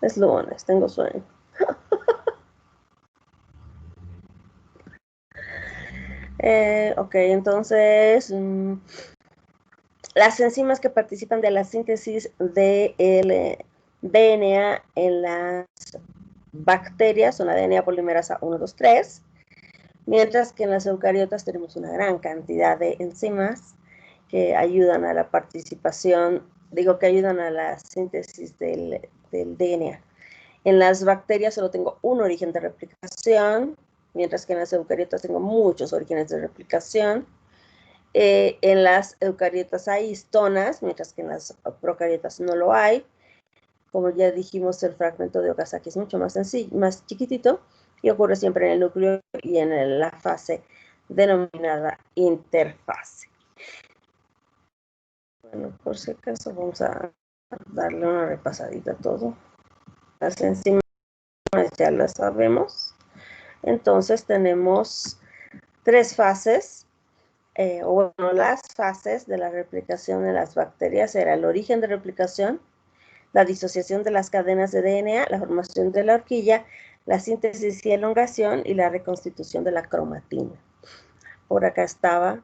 Es lunes, tengo sueño. Ok, entonces, las enzimas que participan de la síntesis del DNA en las bacterias son la DNA polimerasa 1, 2, 3, mientras que en las eucariotas tenemos una gran cantidad de enzimas que ayudan a la participación, que ayudan a la síntesis del DNA. En las bacterias solo tengo un origen de replicación, mientras que en las eucariotas tengo muchos orígenes de replicación. En las eucariotas hay histonas, mientras que en las procariotas no lo hay. Como ya dijimos, el fragmento de Okazaki es mucho más sencillo, más chiquitito, y ocurre siempre en el núcleo y en la fase denominada interfase. Bueno, por si acaso vamos a darle una repasadita a todo. Las enzimas ya las sabemos. Entonces tenemos tres fases, las fases de la replicación en las bacterias era el origen de replicación, la disociación de las cadenas de DNA, la formación de la horquilla, la síntesis y elongación y la reconstitución de la cromatina. Por acá estaba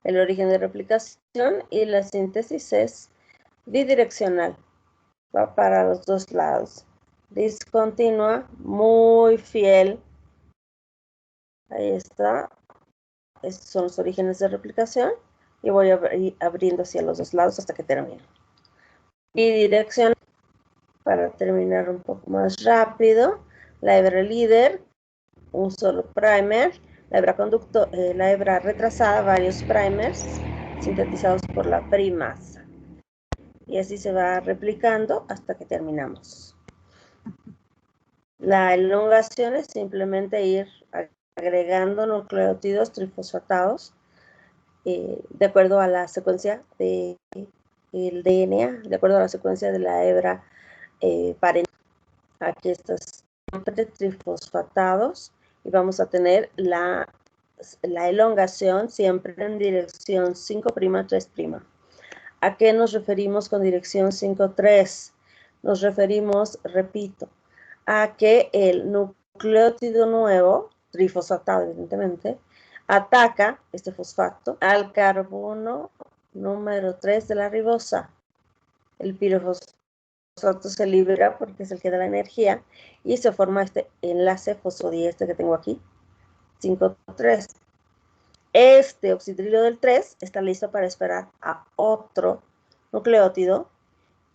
el origen de replicación y la síntesis es bidireccional, va para los dos lados. Discontinua, muy fiel. Ahí está. Estos son los orígenes de replicación. Y voy a ir abriendo hacia los dos lados hasta que termine. Bidireccional, para terminar un poco más rápido. La hebra líder, un solo primer. La hebra retrasada, varios primers sintetizados por la primasa. Y así se va replicando hasta que terminamos. La elongación es simplemente ir agregando nucleótidos trifosfatados de acuerdo a la secuencia del DNA, de acuerdo a la secuencia de la hebra parental. Aquí están siempre trifosfatados y vamos a tener la elongación siempre en dirección 5', 3'. ¿A qué nos referimos con dirección 5'3"? Nos referimos, repito, a que el nucleótido nuevo, trifosfatado evidentemente, ataca este fosfato al carbono número 3 de la ribosa. El pirofosfato se libera porque es el que da la energía y se forma este enlace fosfodiéster que tengo aquí, 5'3". Este oxidrilo del 3 está listo para esperar a otro nucleótido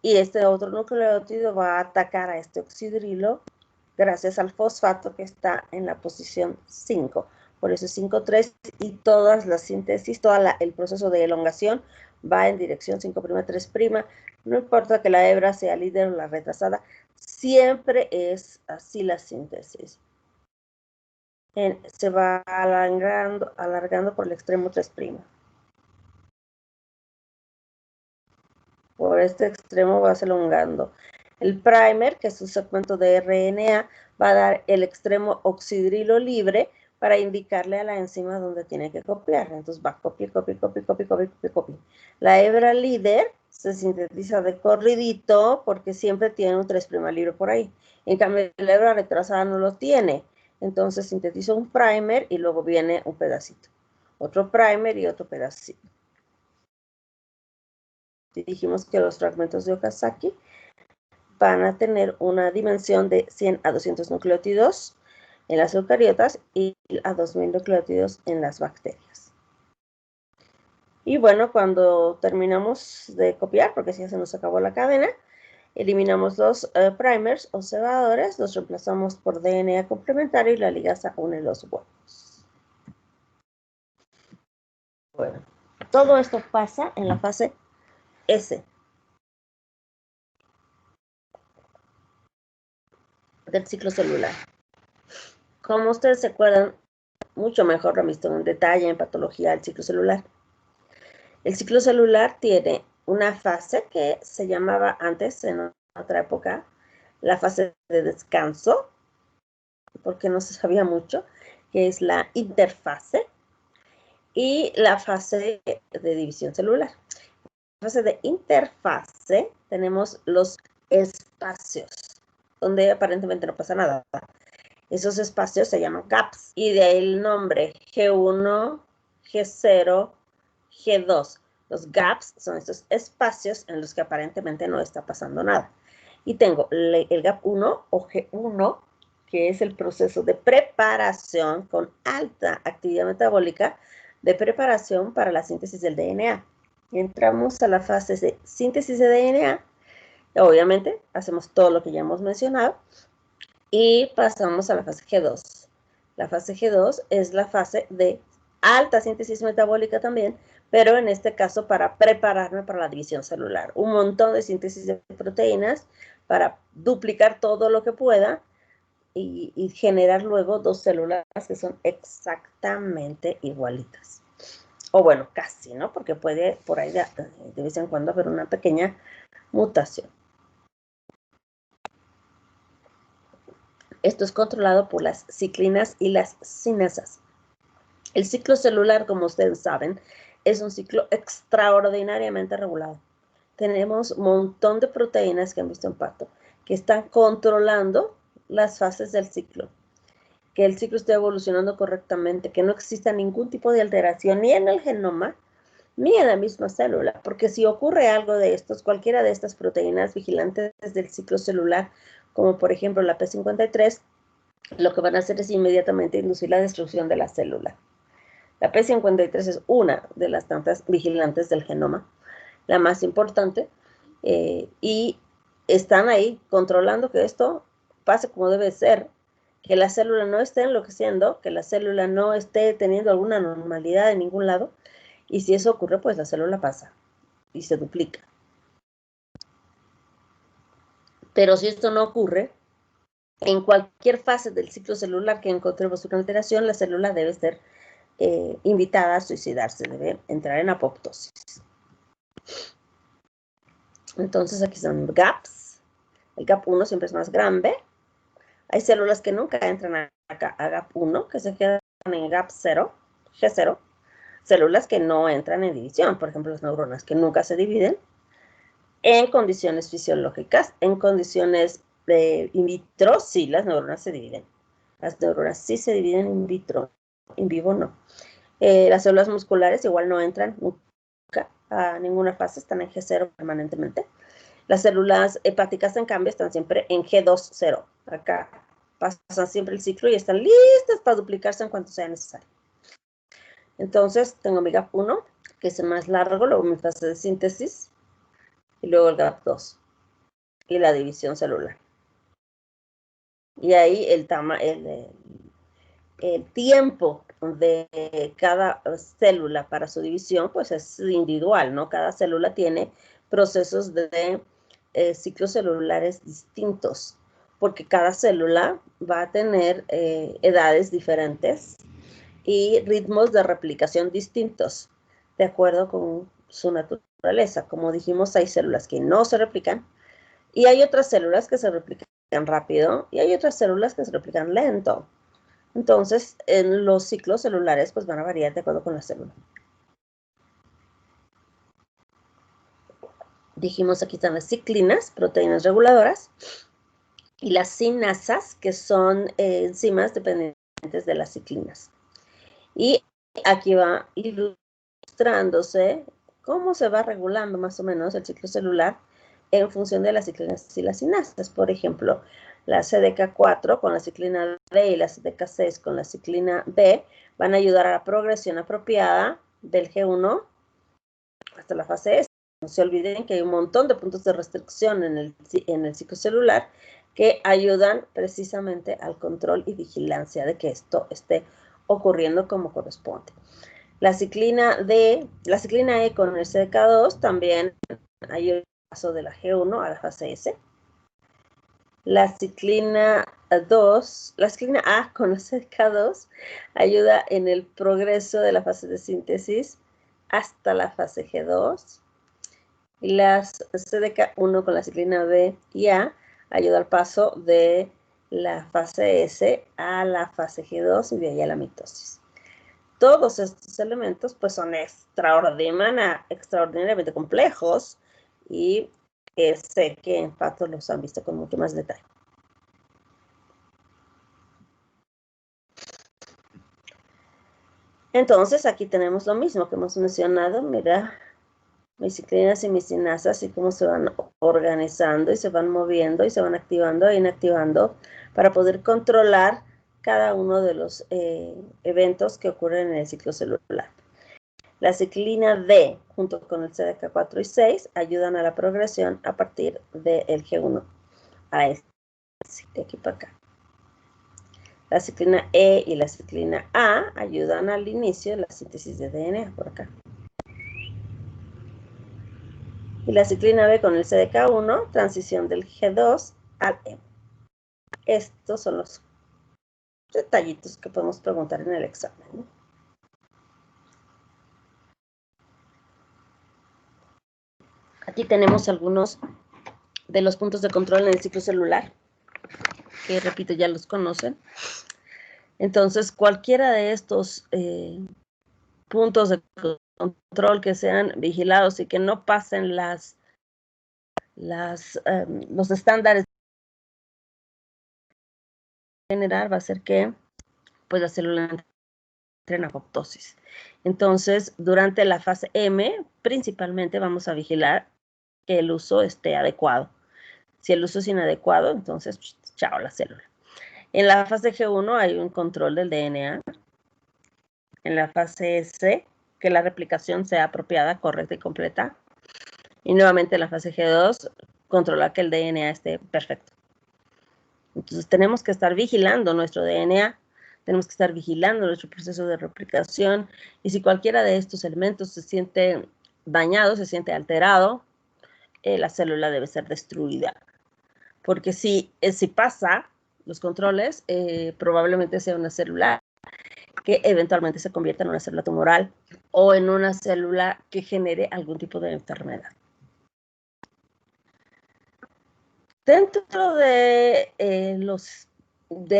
y este otro nucleótido va a atacar a este oxidrilo gracias al fosfato que está en la posición 5. Por eso es 5'3" y todas las síntesis, el proceso de elongación va en dirección 5', 3'. No importa que la hebra sea líder o la retrasada, siempre es así la síntesis. Se va alargando por el extremo 3'. Por este extremo vas elongando. El primer, que es un segmento de RNA, va a dar el extremo oxidrilo libre para indicarle a la enzima dónde tiene que copiar. Entonces va copia. La hebra líder se sintetiza de corridito porque siempre tiene un 3' libre por ahí. En cambio, la hebra retrasada no lo tiene. Entonces sintetiza un primer y luego viene un pedacito. Otro primer y otro pedacito. Dijimos que los fragmentos de Okazaki van a tener una dimensión de 100 a 200 nucleótidos en las eucariotas y a 2000 nucleótidos en las bacterias. Y bueno, cuando terminamos de copiar, porque ya se nos acabó la cadena, eliminamos los primers o cebadores, los reemplazamos por DNA complementario y la ligasa une los huevos. Bueno, todo esto pasa en la fase S del ciclo celular. Como ustedes se acuerdan, mucho mejor lo han visto en detalle en patología del ciclo celular. El ciclo celular tiene una fase que se llamaba antes, en otra época, la fase de descanso, porque no se sabía mucho, que es la interfase. y la fase de división celular. En la fase de interfase tenemos los espacios, donde aparentemente no pasa nada. Esos espacios se llaman gaps, y de ahí el nombre G1, G0, G2. Los gaps son estos espacios en los que aparentemente no está pasando nada. Y tengo el gap 1 o G1, que es el proceso de preparación con alta actividad metabólica de preparación para la síntesis del DNA. Entramos a la fase de síntesis de DNA. Obviamente, hacemos todo lo que ya hemos mencionado y pasamos a la fase G2. La fase G2 es la fase de alta síntesis metabólica también, pero en este caso para prepararme para la división celular. Un montón de síntesis de proteínas para duplicar todo lo que pueda y generar luego dos células que son exactamente igualitas. O bueno, casi, ¿no? Porque puede por ahí de vez en cuando haber una pequeña mutación. Esto es controlado por las ciclinas y las sinasas. El ciclo celular, como ustedes saben, es un ciclo extraordinariamente regulado. Tenemos un montón de proteínas que han visto en pato que están controlando las fases del ciclo. Que el ciclo esté evolucionando correctamente, que no exista ningún tipo de alteración ni en el genoma ni en la misma célula, porque si ocurre algo de estos, cualquiera de estas proteínas vigilantes del ciclo celular, como por ejemplo la P53, lo que van a hacer es inmediatamente inducir la destrucción de la célula. La P53 es una de las tantas vigilantes del genoma, la más importante, y están ahí controlando que esto pase como debe ser, que la célula no esté enloqueciendo, que la célula no esté teniendo alguna normalidad en ningún lado, y si eso ocurre, pues la célula pasa y se duplica. Pero si esto no ocurre, en cualquier fase del ciclo celular que encontremos una alteración, la célula debe ser invitada a suicidarse, debe entrar en apoptosis. Entonces aquí son gaps. El gap 1 siempre es más grande. Hay células que nunca entran a gap 1, que se quedan en gap 0, G0. Células que no entran en división, por ejemplo, las neuronas que nunca se dividen en condiciones fisiológicas. En condiciones in vitro, sí, las neuronas se dividen. Las neuronas sí se dividen in vitro, in vivo no. Las células musculares igual no entran nunca a ninguna fase, están en G0 permanentemente. Las células hepáticas, en cambio, están siempre en G2-0. Acá pasan siempre el ciclo y están listas para duplicarse en cuanto sea necesario. Entonces, tengo mi gap 1, que es el más largo, luego mi fase de síntesis, y luego el gap 2, y la división celular. Y ahí el tiempo de cada célula para su división, pues es individual, ¿no? Cada célula tiene procesos de ciclos celulares distintos, porque cada célula va a tener edades diferentes y ritmos de replicación distintos, de acuerdo con su naturaleza. Como dijimos, hay células que no se replican y hay otras células que se replican rápido y hay otras células que se replican lento. Entonces, en los ciclos celulares pues van a variar de acuerdo con la célula. Dijimos, aquí están las ciclinas, proteínas reguladoras, y las sinasas, que son enzimas dependientes de las ciclinas. Y aquí va ilustrándose cómo se va regulando más o menos el ciclo celular en función de las ciclinas y las sinasas. Por ejemplo, la CDK4 con la ciclina D y la CDK6 con la ciclina B van a ayudar a la progresión apropiada del G1 hasta la fase S. No se olviden que hay un montón de puntos de restricción en el ciclo celular que ayudan precisamente al control y vigilancia de que esto esté ocurriendo como corresponde. La ciclina E con el CDK2 también ayuda al paso de la G1 a la fase S. La ciclina A con el CDK2 ayuda en el progreso de la fase de síntesis hasta la fase G2. Y las CDK1 con la ciclina B y A ayuda al paso de la fase S a la fase G2 y de ahí a la mitosis. todos estos elementos pues son extraordinariamente complejos y sé que en Pato los han visto con mucho más detalle. Entonces, aquí tenemos lo mismo que hemos mencionado. Mira, mis ciclinas y mis cinasas, así como se van organizando y se van moviendo y se van activando e inactivando para poder controlar cada uno de los eventos que ocurren en el ciclo celular. La ciclina D, junto con el CDK4 y 6, ayudan a la progresión a partir del G1 a este, de aquí para acá. La ciclina E y la ciclina A ayudan al inicio de la síntesis de DNA, por acá. Y la ciclina B con el CDK1, transición del G2 al M. Estos son los detallitos que podemos preguntar en el examen, ¿no? Aquí tenemos algunos de los puntos de control en el ciclo celular, que repito, ya los conocen. Entonces, cualquiera de estos puntos de control que sean vigilados y que no pasen los estándares general va a ser que pues la célula entre en apoptosis. Entonces, durante la fase M, principalmente vamos a vigilar que el uso esté adecuado. Si el uso es inadecuado, entonces, chao la célula. En la fase G1 hay un control del DNA. En la fase S, que la replicación sea apropiada, correcta y completa. Y nuevamente en la fase G2, controlar que el DNA esté perfecto. Entonces, tenemos que estar vigilando nuestro DNA, tenemos que estar vigilando nuestro proceso de replicación, y si cualquiera de estos elementos se siente dañado, se siente alterado, la célula debe ser destruida. Porque si pasa los controles, probablemente sea una célula que eventualmente se convierta en una célula tumoral o en una célula que genere algún tipo de enfermedad. Dentro de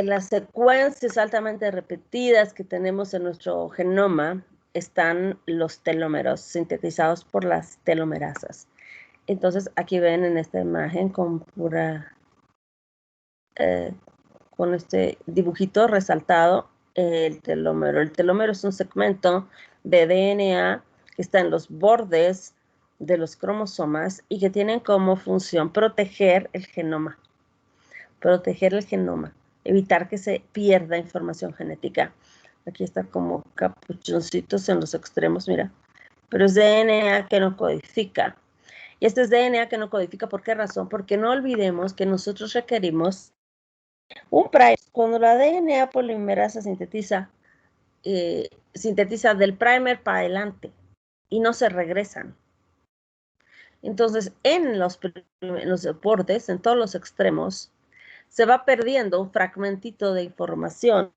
las secuencias altamente repetidas que tenemos en nuestro genoma están los telómeros sintetizados por las telomerasas. Entonces, aquí ven en esta imagen con este dibujito resaltado el telómero. El telómero es un segmento de DNA que está en los bordes de los cromosomas y que tienen como función proteger el genoma. Proteger el genoma, evitar que se pierda información genética. Aquí está como capuchoncitos en los extremos, mira. Pero es DNA que no codifica. Y este es DNA que no codifica, ¿por qué razón? Porque no olvidemos que nosotros requerimos un primer. Cuando la DNA polimerasa sintetiza del primer para adelante y no se regresan. Entonces, en los bordes, en todos los extremos, se va perdiendo un fragmentito de información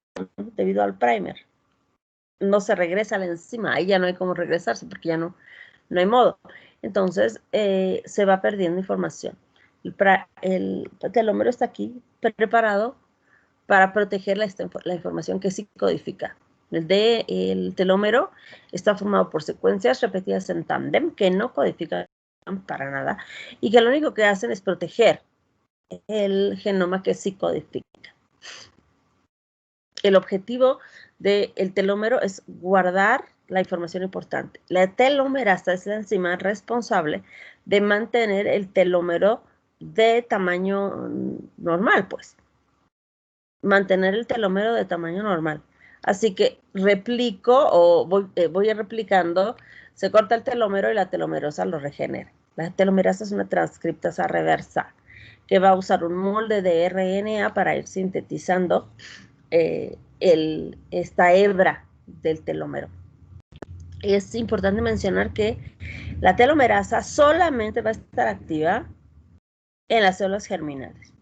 debido al primer. No se regresa a la enzima, ahí ya no hay cómo regresarse porque ya no hay modo. Entonces, se va perdiendo información. El telómero está aquí preparado para proteger la información que sí codifica. El telómero está formado por secuencias repetidas en tándem que no codifican para nada y que lo único que hacen es proteger el genoma que sí codifica. El objetivo del telómero es guardar la información importante. La telomerasa es la enzima responsable de mantener el telómero de tamaño normal, pues. Mantener el telómero de tamaño normal. Así que replico o voy replicando, se corta el telómero y la telomerosa lo regenera. La telomerasa es una transcriptasa reversa que va a usar un molde de RNA para ir sintetizando esta hebra del telómero. Es importante mencionar que la telomerasa solamente va a estar activa en las células germinales,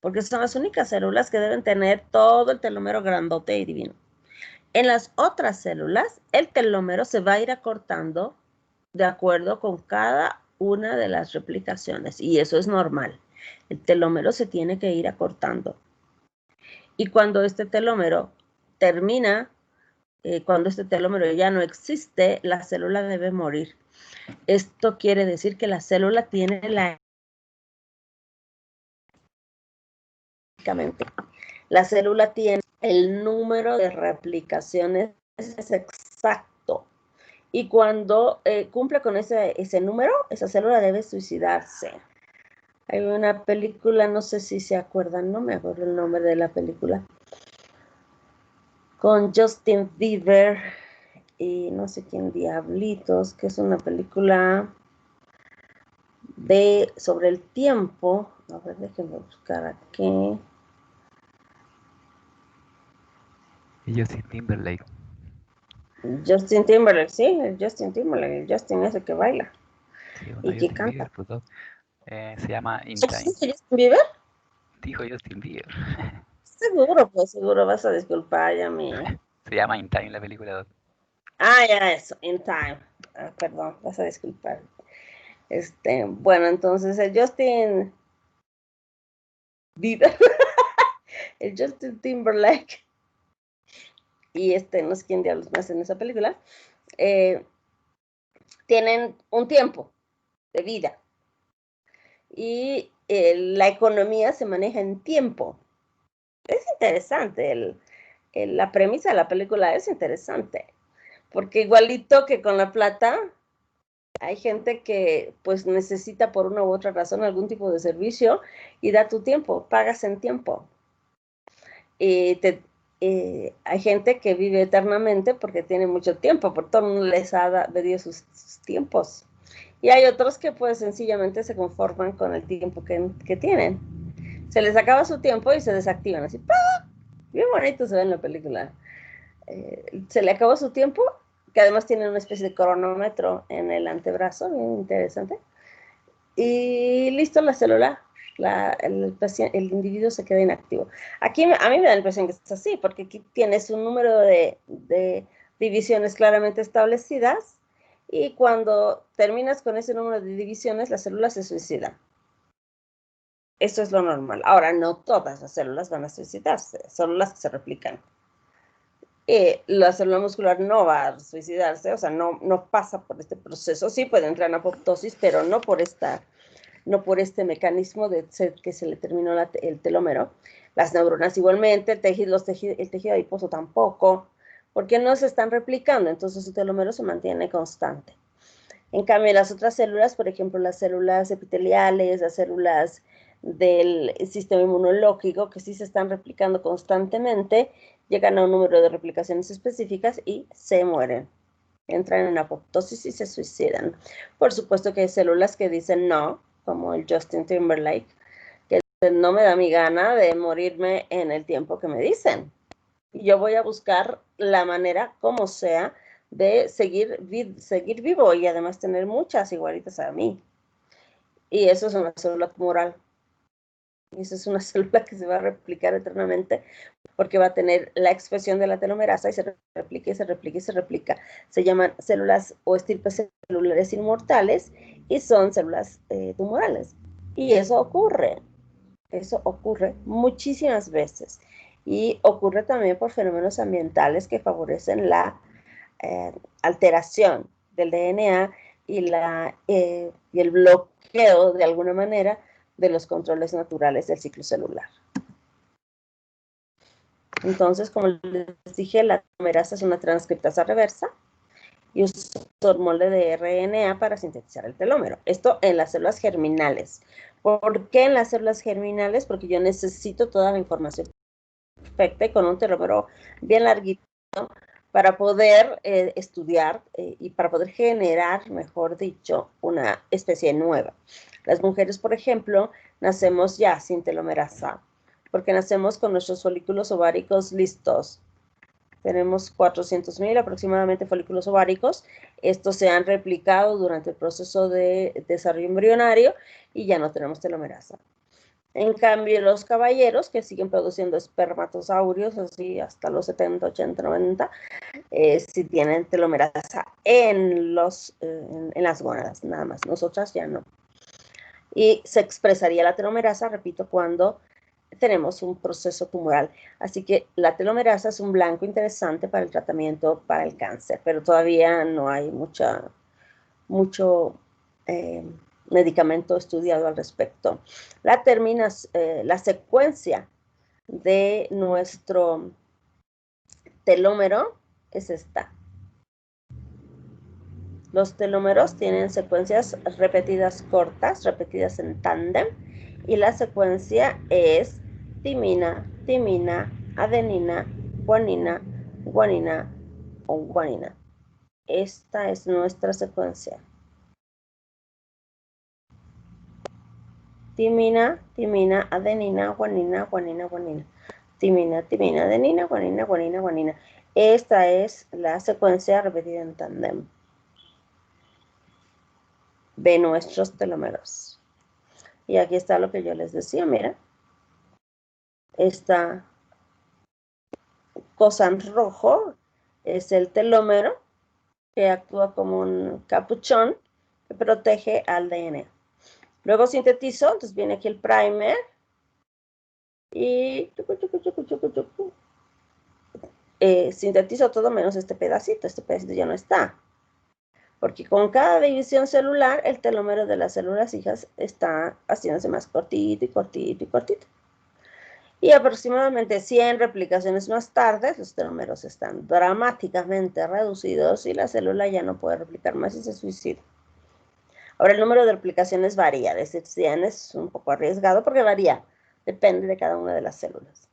porque son las únicas células que deben tener todo el telómero grandote y divino. En las otras células, el telómero se va a ir acortando de acuerdo con cada una de las replicaciones, y eso es normal. El telómero se tiene que ir acortando. Y cuando este telómero termina cuando este telómero ya no existe, la célula debe morir. Esto quiere decir que la célula tiene la célula tiene el número de replicaciones es exacto. Y cuando cumple con ese número, esa célula debe suicidarse. Hay una película, no sé si se acuerdan, no me acuerdo el nombre de la película, con Justin Bieber y no sé quién diablitos, que es una película sobre el tiempo. A ver, déjenme buscar aquí. Justin Timberlake. Justin Timberlake, sí, el Justin Timberlake, el Justin ese que baila Sí, bueno, y que Justin canta. Bieber, pues, se llama In Time. ¿Existe Justin Bieber? Dijo Justin Bieber. Seguro, pues seguro vas a disculpar ya mi... Se llama In Time la película. Ah, ya eso, In Time. Ah, perdón, vas a disculpar. Bueno, entonces el Justin Bieber, el Justin Timberlake y no sé quién diablos más en esa película, tienen un tiempo de vida y la economía se maneja en tiempo. Es interesante, la premisa de la película es interesante, porque igualito que con la plata, hay gente que pues necesita por una u otra razón algún tipo de servicio y da tu tiempo, pagas en tiempo. Hay gente que vive eternamente porque tiene mucho tiempo, por todo el mundo les ha dado sus tiempos. Y hay otros que pues sencillamente se conforman con el tiempo que tienen. Se les acaba su tiempo y se desactivan así. ¡pah! Bien bonito se ve en la película. Se le acabó su tiempo, que además tiene una especie de cronómetro en el antebrazo, bien interesante. Y listo, la célula, el individuo se queda inactivo. Aquí a mí me da la impresión que es así, porque aquí tienes un número de divisiones claramente establecidas y cuando terminas con ese número de divisiones, la célula se suicida. Eso es lo normal. Ahora, no todas las células van a suicidarse, son las que se replican. La célula muscular no va a suicidarse, o sea, no pasa por este proceso. Sí puede entrar en apoptosis, pero no por este mecanismo de que se le terminó el telómero. Las neuronas igualmente, el tejido adiposo tampoco, porque no se están replicando, entonces su telómero se mantiene constante. En cambio, las otras células, por ejemplo, las células epiteliales, las células del sistema inmunológico, que sí se están replicando constantemente, llegan a un número de replicaciones específicas y se mueren. Entran en apoptosis y se suicidan. Por supuesto que hay células que dicen no, como el Justin Timberlake, que no me da mi gana de morirme en el tiempo que me dicen. Y yo voy a buscar la manera, como sea, de seguir vivo y además tener muchas igualitas a mí. Y eso es una célula tumoral. Y eso es una célula que se va a replicar eternamente porque va a tener la expresión de la telomerasa y se replica y se replica y se replica. Se llaman células o estirpes celulares inmortales y son células tumorales. Y eso ocurre muchísimas veces. Y ocurre también por fenómenos ambientales que favorecen la alteración del DNA y el bloqueo, de alguna manera, de los controles naturales del ciclo celular. Entonces, como les dije, la telomerasa es una transcriptasa reversa y usa un molde de RNA para sintetizar el telómero. Esto en las células germinales. ¿Por qué en las células germinales? Porque yo necesito toda la información perfecta y con un telómero bien larguito para poder estudiar y para poder generar, mejor dicho, una especie nueva. Las mujeres, por ejemplo, nacemos ya sin telomerasa, porque nacemos con nuestros folículos ováricos listos. Tenemos 400.000 aproximadamente folículos ováricos. Estos se han replicado durante el proceso de desarrollo embrionario y ya no tenemos telomerasa. En cambio, los caballeros que siguen produciendo espermatosaurios, así hasta los 70, 80, 90, sí tienen telomerasa en las gónadas, nada más. Nosotras ya no. Y se expresaría la telomerasa, repito, cuando tenemos un proceso tumoral. Así que la telomerasa es un blanco interesante para el tratamiento para el cáncer, pero todavía no hay mucho medicamento estudiado al respecto. La secuencia de nuestro telómero es esta. Los telómeros tienen secuencias repetidas cortas, repetidas en tándem, y la secuencia es timina, timina, adenina, guanina, guanina o guanina. Esta es nuestra secuencia. Timina, timina, adenina, guanina, guanina, guanina. Timina, timina, adenina, guanina, guanina, guanina. Esta es la secuencia repetida en tándem de nuestros telómeros. Y aquí está lo que yo les decía, mira. Esta cosa en rojo es el telómero que actúa como un capuchón que protege al DNA. Luego sintetizo, entonces viene aquí el primer y sintetizo todo menos este pedacito ya no está. Porque con cada división celular, el telómero de las células hijas está haciéndose más cortito y cortito y cortito. Y aproximadamente 100 replicaciones más tarde, los telómeros están dramáticamente reducidos y la célula ya no puede replicar más y se suicida. Ahora, el número de replicaciones varía, decir 100 es un poco arriesgado porque varía, depende de cada una de las células.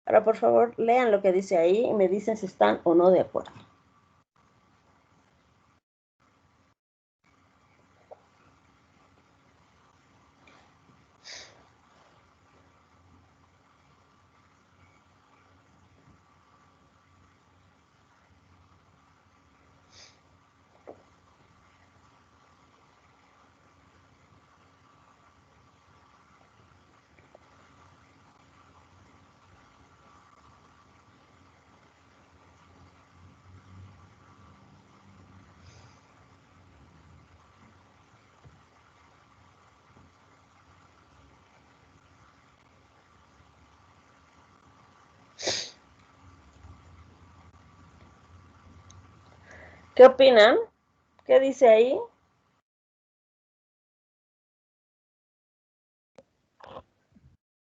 Ahora, por favor, lean lo que dice ahí y me dicen si están o no de acuerdo. ¿Qué opinan? ¿Qué dice ahí?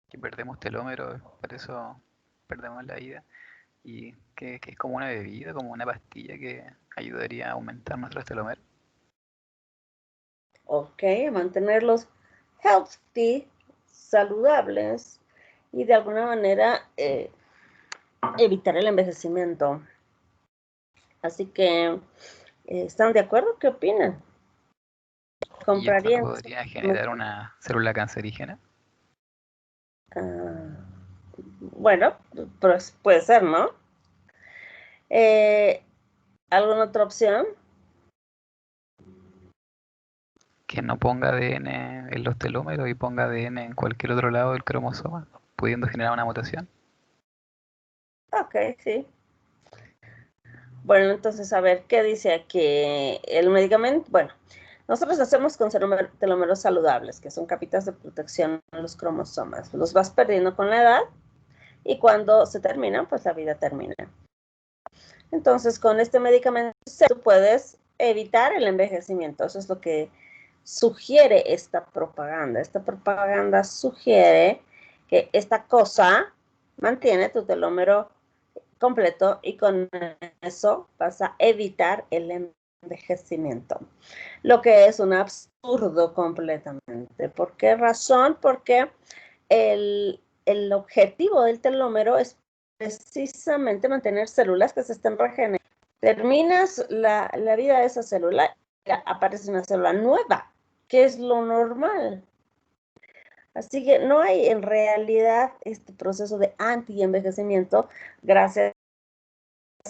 Que perdemos telómeros, por eso perdemos la vida. Y que es como una bebida, como una pastilla que ayudaría a aumentar nuestros telómeros. Ok, mantenerlos healthy, saludables y de alguna manera evitar el envejecimiento. Así que, ¿están de acuerdo? ¿Qué opinan? ¿Y esto no ¿Comprarían? podría generar una célula cancerígena? Bueno, pues puede ser, ¿no? ¿Alguna otra opción? Que no ponga ADN en los telómeros y ponga ADN en cualquier otro lado del cromosoma, pudiendo generar una mutación. Ok, sí. Bueno, entonces, a ver, ¿qué dice aquí? El medicamento, bueno, nosotros hacemos con telómeros saludables, que son capitas de protección en los cromosomas. Los vas perdiendo con la edad y cuando se terminan, pues la vida termina. Entonces, con este medicamento tú puedes evitar el envejecimiento. Eso es lo que sugiere esta propaganda. Esta propaganda sugiere que esta cosa mantiene tu telómero completo y con eso vas a evitar el envejecimiento. Lo que es un absurdo completamente. ¿Por qué razón? Porque el objetivo del telómero es precisamente mantener células que se estén regenerando. Terminas la vida de esa célula y aparece una célula nueva, que es lo normal. Así que no hay en realidad este proceso de anti-envejecimiento gracias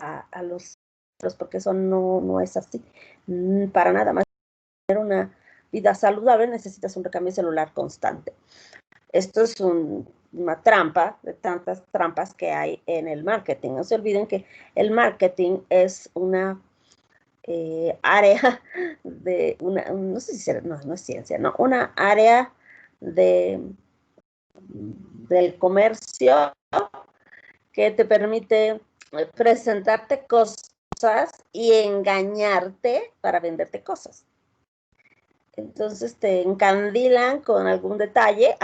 a los porque eso no es así. Para nada más. Tener una vida saludable necesitas un recambio celular constante. Esto es una trampa de tantas trampas que hay en el marketing. No se olviden que el marketing es una área de no sé si será, no es ciencia, no, una área del comercio que te permite presentarte cosas y engañarte para venderte cosas. Entonces te encandilan con algún detalle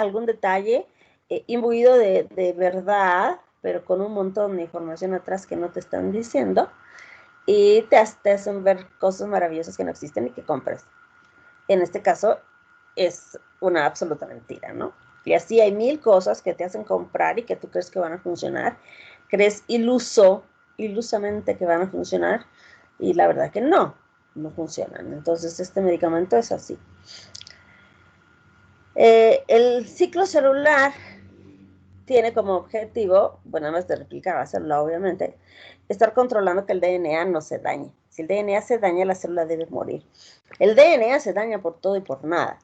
imbuido de verdad, pero con un montón de información atrás que no te están diciendo, y te hacen ver cosas maravillosas que no existen y que compras. En este caso es una absoluta mentira, ¿no? Y así hay 1000 cosas que te hacen comprar y que tú crees que van a funcionar, crees ilusamente que van a funcionar, y la verdad que no funcionan. Entonces este medicamento es así. El ciclo celular tiene como objetivo, bueno, además de replicar la célula, obviamente, estar controlando que el DNA no se dañe. Si el DNA se daña, la célula debe morir. El DNA se daña por todo y por nada.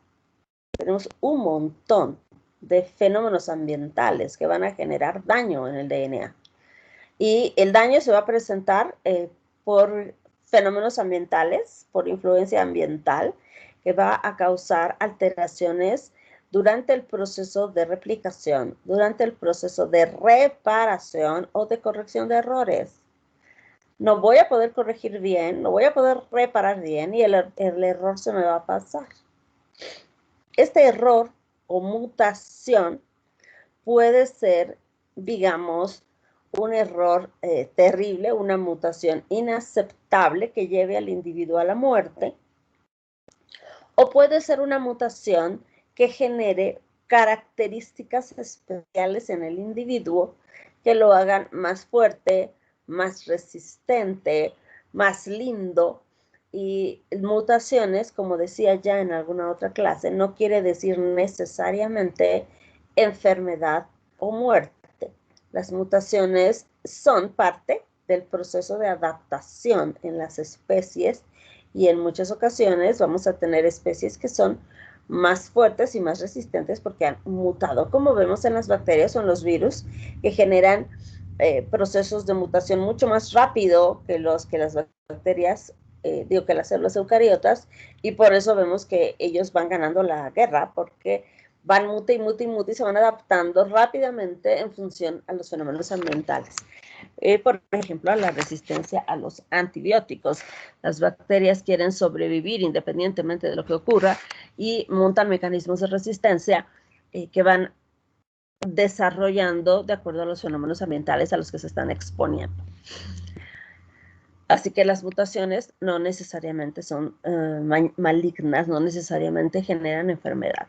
Tenemos un montón de fenómenos ambientales que van a generar daño en el DNA. Y el daño se va a presentar por fenómenos ambientales, por influencia ambiental, que va a causar alteraciones durante el proceso de replicación, durante el proceso de reparación o de corrección de errores. No voy a poder corregir bien, no voy a poder reparar bien, y el error se me va a pasar. Este error o mutación puede ser, digamos, un error terrible, una mutación inaceptable que lleve al individuo a la muerte, o puede ser una mutación que genere características especiales en el individuo que lo hagan más fuerte, más resistente, más lindo. Y mutaciones, como decía ya en alguna otra clase, no quiere decir necesariamente enfermedad o muerte. Las mutaciones son parte del proceso de adaptación en las especies, y en muchas ocasiones vamos a tener especies que son más fuertes y más resistentes porque han mutado, como vemos en las bacterias o en los virus, que generan procesos de mutación mucho más rápido que las bacterias, que las células eucariotas, y por eso vemos que ellos van ganando la guerra, porque van mute y se van adaptando rápidamente en función a los fenómenos ambientales. Por ejemplo, a la resistencia a los antibióticos. Las bacterias quieren sobrevivir independientemente de lo que ocurra y montan mecanismos de resistencia que van desarrollando de acuerdo a los fenómenos ambientales a los que se están exponiendo. Así que las mutaciones no necesariamente son malignas, no necesariamente generan enfermedad.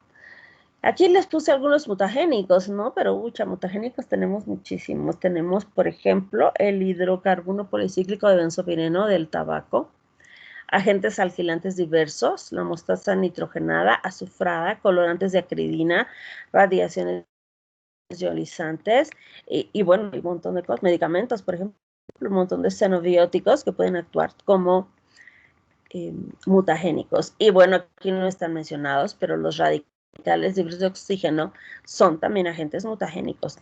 Aquí les puse algunos mutagénicos, ¿no? Pero, mutagénicos tenemos muchísimos. Tenemos, por ejemplo, el hidrocarburo policíclico de benzopireno del tabaco, agentes alquilantes diversos, la mostaza nitrogenada, azufrada, colorantes de acridina, radiaciones ionizantes, y bueno, hay un montón de cosas, medicamentos, por ejemplo, un montón de xenobióticos que pueden actuar como mutagénicos. Y bueno, aquí no están mencionados, pero los radicales libres de oxígeno son también agentes mutagénicos.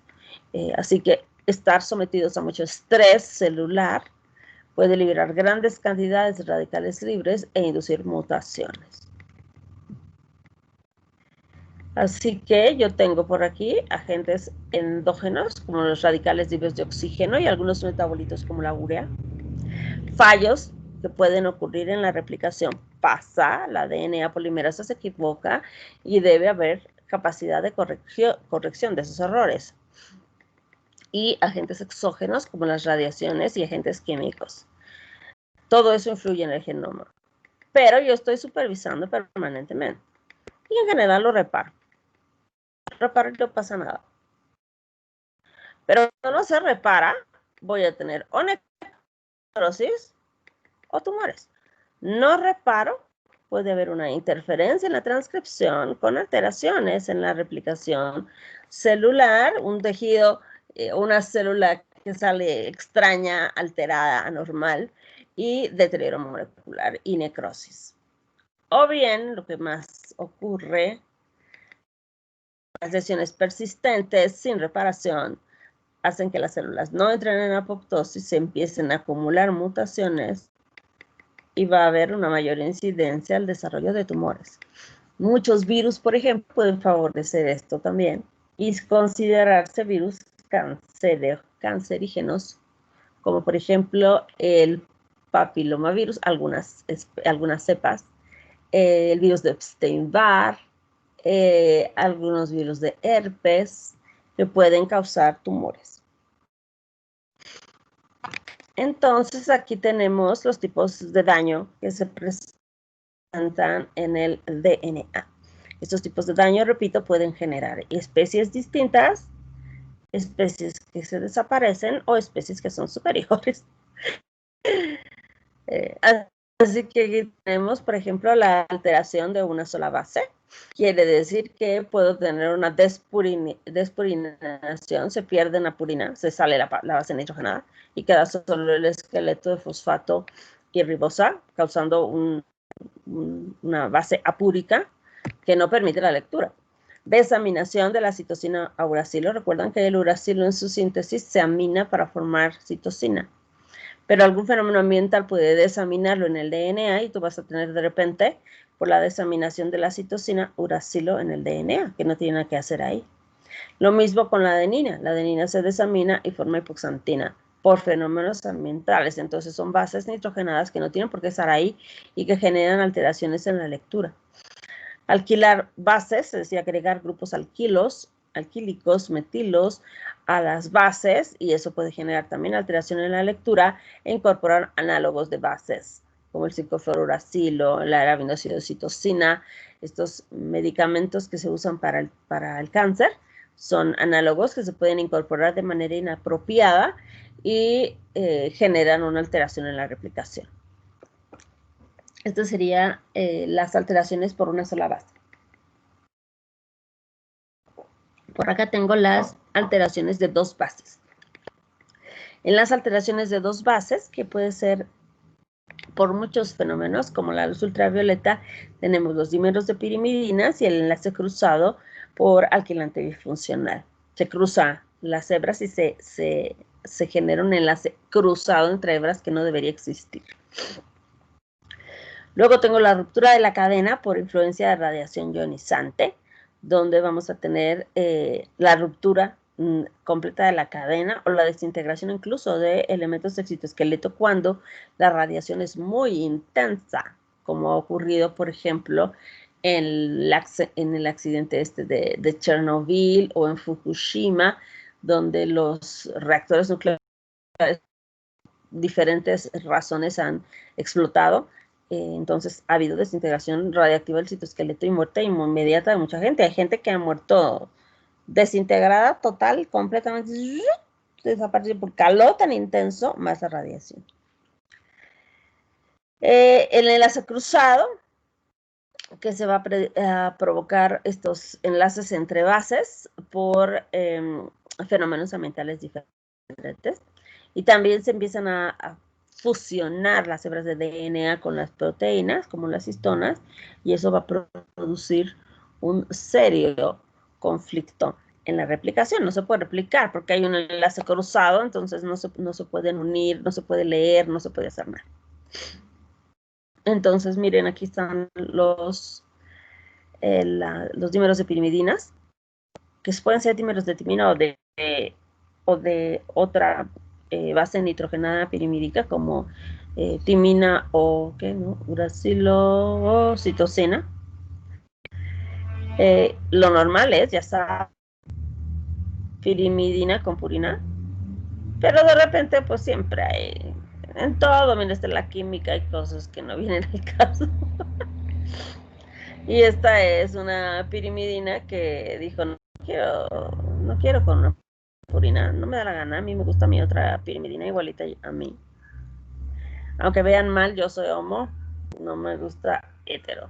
Así que estar sometidos a mucho estrés celular puede liberar grandes cantidades de radicales libres e inducir mutaciones. Así que yo tengo por aquí agentes endógenos, como los radicales libres de oxígeno y algunos metabolitos como la urea. Fallos que pueden ocurrir en la replicación. Pasa, la DNA polimerasa se equivoca y debe haber capacidad de corrección de esos errores. Y agentes exógenos como las radiaciones y agentes químicos. Todo eso influye en el genoma. Pero yo estoy supervisando permanentemente. Y en general lo reparo. Reparo y no pasa nada. Pero no se repara, voy a tener o necrosis o tumores. No reparo, puede haber una interferencia en la transcripción con alteraciones en la replicación celular, un tejido, una célula que sale extraña, alterada, anormal, y deterioro molecular y necrosis. O bien, lo que más ocurre, las lesiones persistentes sin reparación hacen que las células no entren en apoptosis, se empiecen a acumular mutaciones y va a haber una mayor incidencia al desarrollo de tumores. Muchos virus, por ejemplo, pueden favorecer esto también y considerarse virus cancerígenos, como por ejemplo el papilomavirus, algunas cepas, el virus de Epstein-Barr, algunos virus de herpes que pueden causar tumores. Entonces aquí tenemos los tipos de daño que se presentan en el DNA. Estos tipos de daño, repito, pueden generar especies distintas, especies que se desaparecen o especies que son superiores. Así que aquí tenemos, por ejemplo, la alteración de una sola base. Quiere decir que puedo tener una despurinación, se pierde una purina, se sale la base nitrogenada y queda solo el esqueleto de fosfato y ribosa, causando una base apúrica que no permite la lectura. Desaminación de la citosina a uracilo. Recuerdan que el uracilo en su síntesis se amina para formar citosina. Pero algún fenómeno ambiental puede desaminarlo en el DNA y tú vas a tener de repente, por la desaminación de la citosina, uracilo en el DNA, que no tiene nada que hacer ahí. Lo mismo con la adenina. La adenina se desamina y forma hipoxantina por fenómenos ambientales. Entonces son bases nitrogenadas que no tienen por qué estar ahí y que generan alteraciones en la lectura. Alquilar bases, es decir, agregar grupos alquílicos, metilos a las bases, y eso puede generar también alteración en la lectura, e incorporar análogos de bases, como el ciclofluoruracilo, la arabinosidocitosina. Estos medicamentos que se usan para el cáncer son análogos que se pueden incorporar de manera inapropiada y generan una alteración en la replicación. Esto sería las alteraciones por una sola base. Por acá tengo las alteraciones de dos bases. En las alteraciones de dos bases, que puede ser por muchos fenómenos, como la luz ultravioleta, tenemos los dímeros de pirimidinas y el enlace cruzado por alquilante bifuncional. Se cruzan las hebras y se genera un enlace cruzado entre hebras que no debería existir. Luego tengo la ruptura de la cadena por influencia de radiación ionizante, donde vamos a tener la ruptura completa de la cadena o la desintegración incluso de elementos del citoesqueleto cuando la radiación es muy intensa, como ha ocurrido, por ejemplo, en el accidente de Chernobyl o en Fukushima, donde los reactores nucleares, diferentes razones, han explotado. Entonces ha habido desintegración radiactiva del citoesqueleto y muerte inmediata de mucha gente. Hay gente que ha muerto desintegrada total, completamente desaparecida por calor tan intenso, más la radiación. El enlace cruzado, que se va a provocar estos enlaces entre bases por fenómenos ambientales diferentes. Y también se empiezan a fusionar las hebras de DNA con las proteínas, como las histonas, y eso va a producir un serio conflicto en la replicación. No se puede replicar porque hay un enlace cruzado, entonces no se pueden unir, no se puede leer, no se puede hacer nada. Entonces, miren, aquí están los dímeros de pirimidinas, que pueden ser dímeros de timina o de otra base nitrogenada pirimídica, como timina o uracilo o citosina. Lo normal es, ya está, pirimidina con purina, pero de repente pues siempre hay, en todo, mira, está la química, hay cosas que no vienen al caso. Y esta es una pirimidina que dijo, no quiero con una purina, no me da la gana, a mí me gusta mi otra pirimidina igualita a mí. Aunque vean mal, yo soy homo, no me gusta hetero.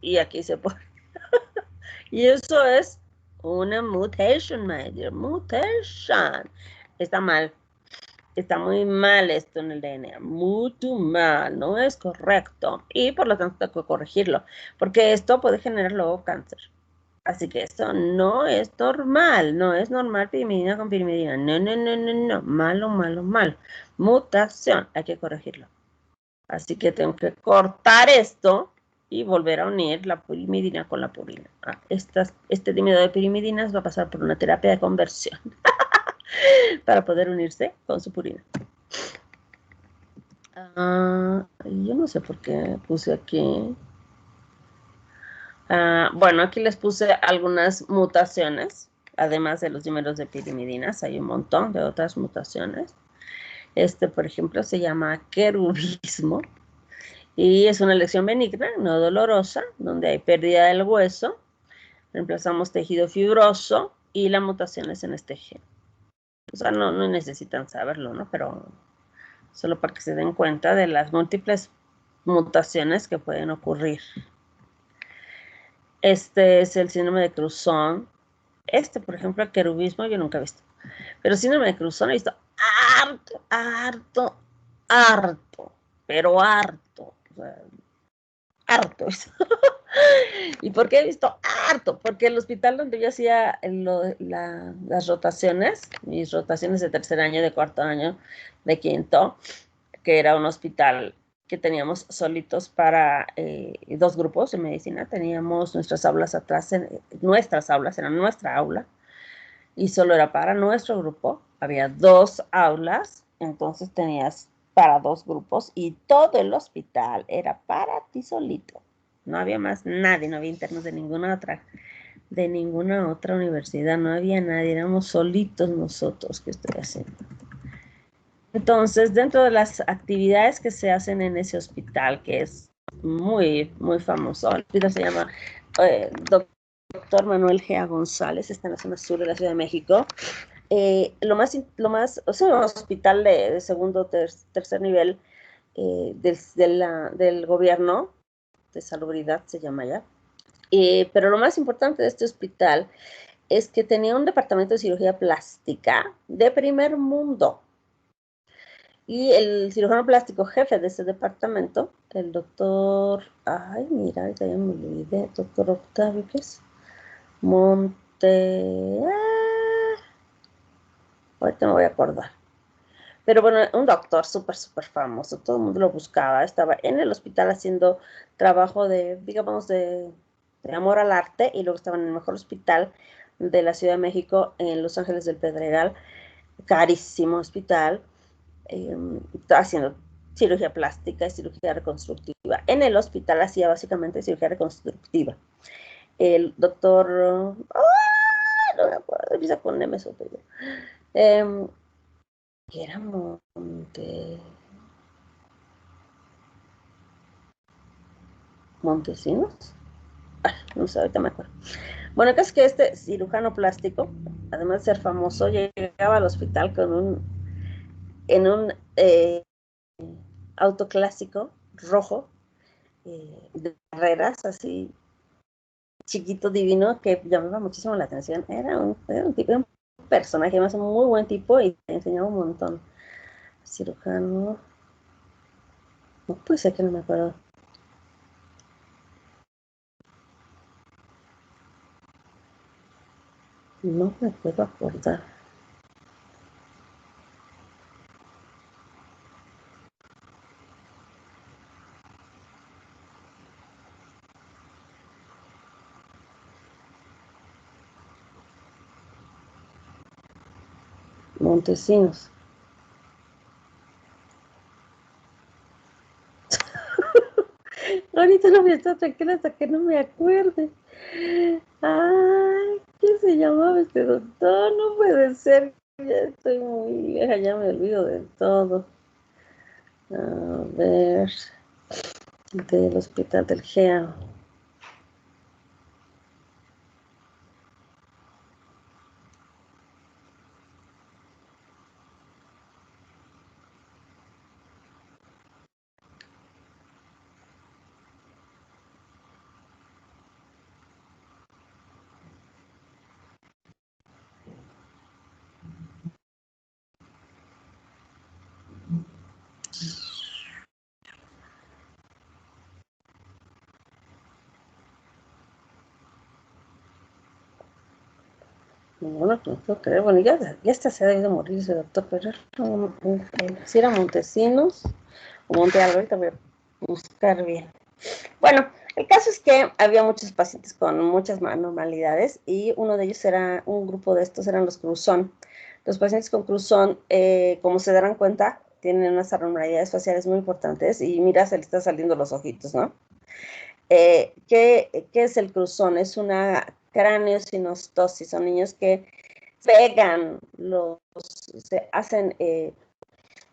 Y aquí se pone. Y eso es una mutation, my dear, mutation. Está mal. Está muy mal esto en el DNA, mucho mal, no es correcto. Y por lo tanto tengo que corregirlo, porque esto puede generar luego cáncer. Así que esto no es normal, no es normal pirimidina con pirimidina. No, malo, malo, malo. Mutación, hay que corregirlo. Así que tengo que cortar esto y volver a unir la pirimidina con la purina. Este dímero de pirimidinas va a pasar por una terapia de conversión para poder unirse con su purina. Yo no sé por qué puse aquí. Bueno, aquí les puse algunas mutaciones, además de los dímeros de pirimidinas, hay un montón de otras mutaciones. Por ejemplo, se llama querubismo y es una lesión benigna, no dolorosa, donde hay pérdida del hueso, reemplazamos tejido fibroso y la mutación es en este gen. O sea, no necesitan saberlo, ¿no? Pero solo para que se den cuenta de las múltiples mutaciones que pueden ocurrir. Este es el síndrome de Cruzón. Por ejemplo, el querubismo, yo nunca he visto. Pero síndrome de Cruzón he visto harto, pero harto. O sea, harto. ¿Y por qué he visto harto? Porque el hospital donde yo hacía las rotaciones, mis rotaciones de tercer año, de cuarto año, de quinto, que era un hospital que teníamos solitos para 2 grupos de medicina, teníamos nuestras aulas atrás, nuestras aulas, eran nuestra aula, y solo era para nuestro grupo, había 2 aulas, entonces tenías para 2 grupos, y todo el hospital era para ti solito, no había más nadie, no había internos de ninguna otra universidad, no había nadie, éramos solitos nosotros que estoy haciendo. Entonces, dentro de las actividades que se hacen en ese hospital, que es muy, muy famoso, el hospital se llama Doctor Manuel G. González, está en la zona sur de la Ciudad de México. O sea, un hospital de segundo, tercer nivel del gobierno de salubridad, se llama ya. Pero lo más importante de este hospital es que tenía un departamento de cirugía plástica de primer mundo. Y el cirujano plástico jefe de ese departamento, el doctor, mira, ahorita ya me olvidé, doctor Octavio, ¿qué es? Ahorita me voy a acordar. Pero bueno, un doctor súper, súper famoso, todo el mundo lo buscaba, estaba en el hospital haciendo trabajo digamos, de amor al arte, y luego estaba en el mejor hospital de la Ciudad de México, en Los Ángeles del Pedregal, carísimo hospital, haciendo cirugía plástica y cirugía reconstructiva. En el hospital hacía básicamente cirugía reconstructiva. El doctor, no me acuerdo, empieza con M su apellido. Que era Montesinos. No sé, ahorita me acuerdo. Bueno, el caso es que este cirujano plástico, además de ser famoso, llegaba al hospital en un auto clásico rojo, de carreras, así chiquito, divino, que llamaba muchísimo la atención. Era un personaje, más un muy buen tipo, y te enseñaba un montón. Cirujano, no puede ser que no me acuerdo. No me puedo acordar. Montesinos. Ahorita no me está tranquila hasta que no me acuerde. Ay, ¿qué se llamaba este doctor? No puede ser. Ya estoy muy vieja, ya me olvido de todo. A ver, del hospital del GEA. Bueno, no puedo creer. Bueno, ya hasta se ha debido morir ese doctor, pero si era Montesinos o Monte Algo, ahorita voy a buscar bien. Bueno, El caso es que había muchos pacientes con muchas anormalidades y uno de ellos era, un grupo de estos eran los cruzón. Los pacientes con cruzón, como se darán cuenta, tienen unas anormalidades faciales muy importantes y mira, se le están saliendo los ojitos, ¿no? ¿Qué es el cruzón? Es una craneosinostosis, son niños que pegan, se hacen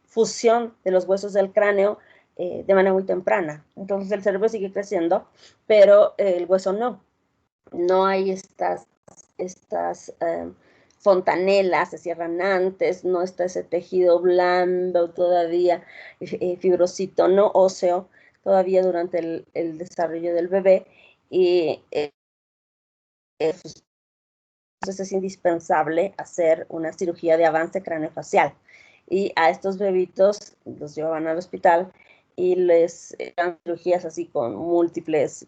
fusión de los huesos del cráneo de manera muy temprana. Entonces el cerebro sigue creciendo, pero el hueso no. No hay estas fontanelas, se cierran antes, no está ese tejido blando todavía, fibrosito, no óseo, todavía durante el desarrollo del bebé. Y entonces es indispensable hacer una cirugía de avance craneofacial. Y a estos bebitos los llevaban al hospital y les eran cirugías así con múltiples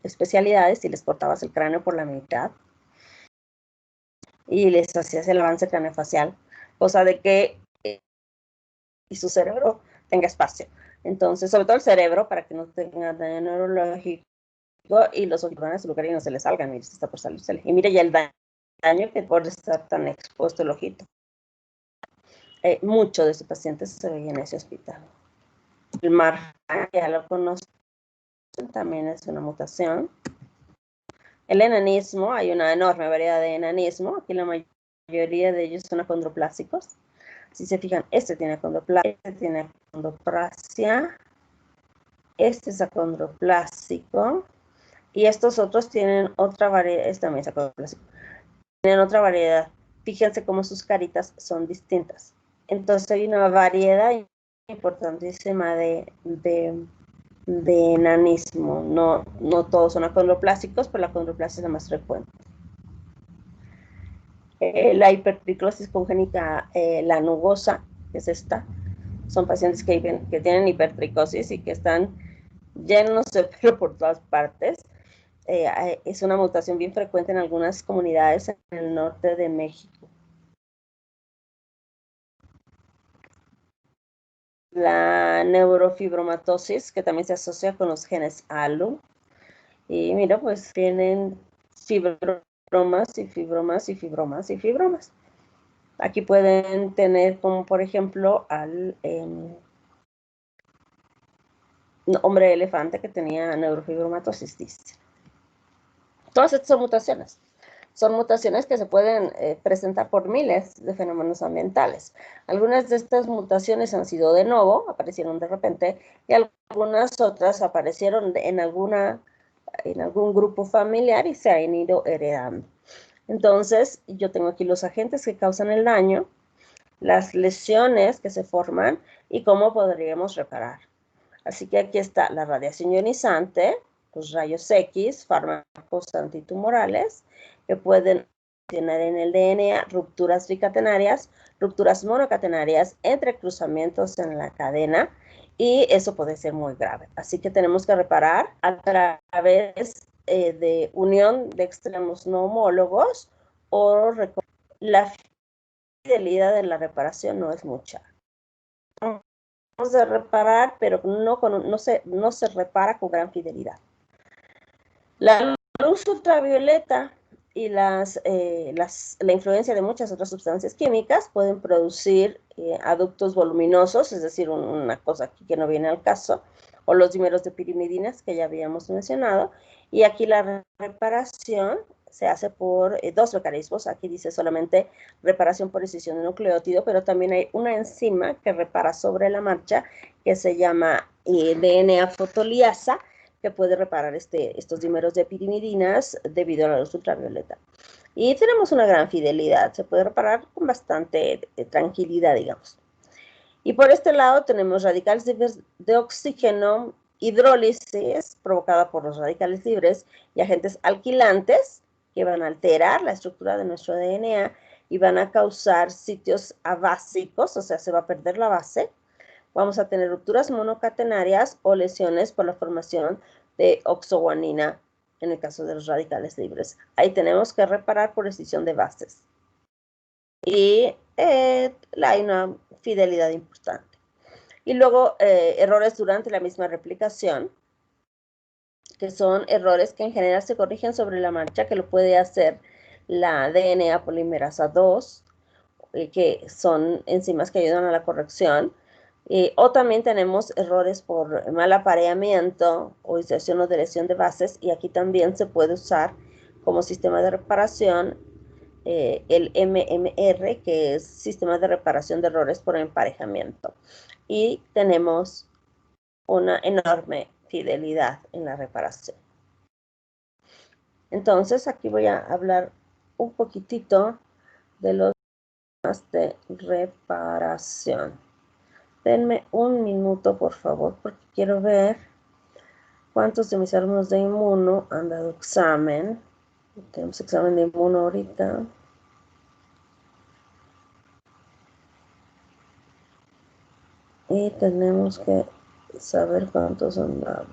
especialidades y les cortabas el cráneo por la mitad y les hacías el avance craneofacial, cosa de que y su cerebro tenga espacio. Entonces, sobre todo el cerebro, para que no tenga daño neurológico y los ojitos van a su lugar y no se le salgan, y está por salirse. Y mire ya el daño que por estar tan expuesto el ojito. Muchos de estos pacientes se veían en ese hospital. El Marfan, ya lo conocen, también es una mutación. El enanismo, hay una enorme variedad de enanismo. Aquí la mayoría de ellos son acondroplásicos. Si se fijan, este tiene acondroplasia, este tiene acondroplasia, este es acondroplásico, y estos otros tienen otra variedad, este también es acondroplásico, tienen otra variedad. Fíjense cómo sus caritas son distintas. Entonces hay una variedad importantísima de enanismo. No todos son acondroplásicos, pero la acondroplasia es la más frecuente. La hipertriclosis congénita, la nubosa, que es esta, son pacientes que tienen hipertricosis y que están llenos de pelo por todas partes. Es una mutación bien frecuente en algunas comunidades en el norte de México. La neurofibromatosis, que también se asocia con los genes ALU. Y mira, pues tienen fibromas y fibromas y fibromas y fibromas. Aquí pueden tener como por ejemplo al hombre elefante que tenía neurofibromatosis, dice. Todas estas son mutaciones. Son mutaciones que se pueden presentar por miles de fenómenos ambientales. Algunas de estas mutaciones han sido de nuevo, aparecieron de repente, y algunas otras aparecieron en algún grupo familiar y se han ido heredando. Entonces, yo tengo aquí los agentes que causan el daño, las lesiones que se forman y cómo podríamos reparar. Así que aquí está la radiación ionizante, los rayos X, fármacos antitumorales, que pueden tener en el DNA rupturas bicatenarias, rupturas monocatenarias, entrecruzamientos en la cadena, y eso puede ser muy grave. Así que tenemos que reparar a través de unión de extremos no homólogos o la fidelidad de la reparación no es mucha. De reparar, pero no se repara con gran fidelidad. La luz ultravioleta y la influencia de muchas otras sustancias químicas pueden producir aductos voluminosos, es decir, una cosa aquí que no viene al caso, o los dímeros de pirimidinas que ya habíamos mencionado, y aquí la reparación se hace por dos mecanismos. Aquí dice solamente reparación por escisión de nucleótido, pero también hay una enzima que repara sobre la marcha que se llama DNA fotoliasa, que puede reparar estos dímeros de pirimidinas debido a la luz ultravioleta. Y tenemos una gran fidelidad, se puede reparar con bastante tranquilidad, digamos. Y por este lado tenemos radicales de oxígeno, hidrólisis provocada por los radicales libres y agentes alquilantes que van a alterar la estructura de nuestro DNA y van a causar sitios abásicos, o sea, se va a perder la base. Vamos a tener rupturas monocatenarias o lesiones por la formación de oxoguanina en el caso de los radicales libres. Ahí tenemos que reparar por escisión de bases. Y hay una fidelidad importante. Y luego errores durante la misma replicación, que son errores que en general se corrigen sobre la marcha, que lo puede hacer la DNA polimerasa 2, que son enzimas que ayudan a la corrección. O también tenemos errores por mal apareamiento o inserción o deleción de bases, y aquí también se puede usar como sistema de reparación el MMR, que es sistema de reparación de errores por emparejamiento. Y tenemos una enorme fidelidad en la reparación. Entonces, aquí voy a hablar un poquitito de los sistemas de reparación. Denme un minuto, por favor, porque quiero ver cuántos de mis alumnos de inmuno han dado examen. Tenemos examen de inmuno ahorita. Y tenemos que saber cuántos han dado.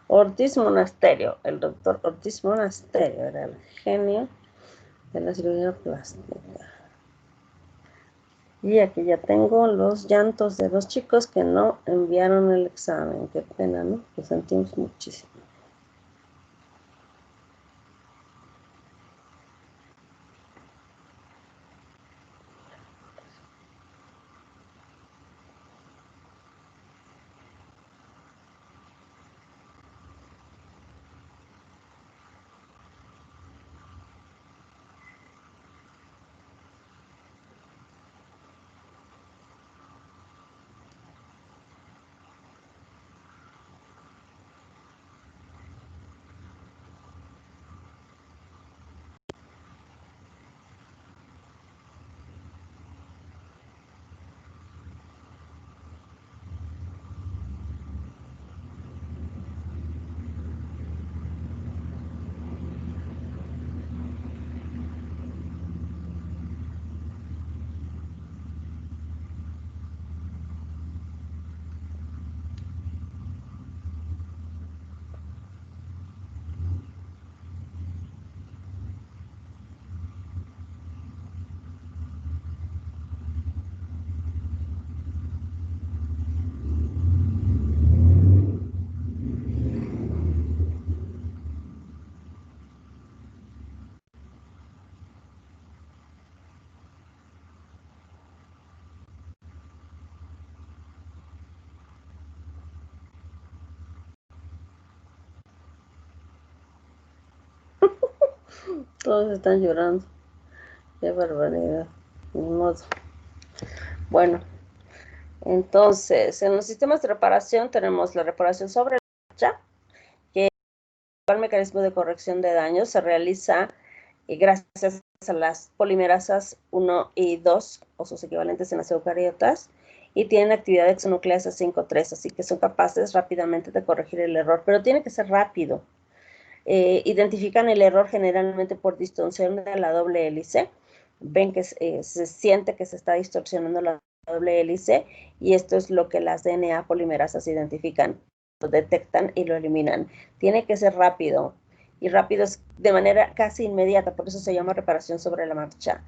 Ortiz Monasterio, el doctor Ortiz Monasterio era el genio de la cirugía plástica. Y aquí ya tengo los llantos de los chicos que no enviaron el examen. Qué pena, ¿no? Lo sentimos muchísimo. Todos están llorando. Qué barbaridad. Ni modo. Bueno, entonces, en los sistemas de reparación tenemos la reparación sobre la marcha, que el mecanismo de corrección de daños se realiza gracias a las polimerasas 1 y 2, o sus equivalentes en las eucariotas, y tienen actividad exonucleasa 5-3, así que son capaces rápidamente de corregir el error, pero tiene que ser rápido. Identifican el error generalmente por distorsión de la doble hélice. Ven que se siente que se está distorsionando la doble hélice, y esto es lo que las DNA polimerasas identifican, lo detectan y lo eliminan. Tiene que ser rápido, y rápido es de manera casi inmediata, por eso se llama reparación sobre la marcha,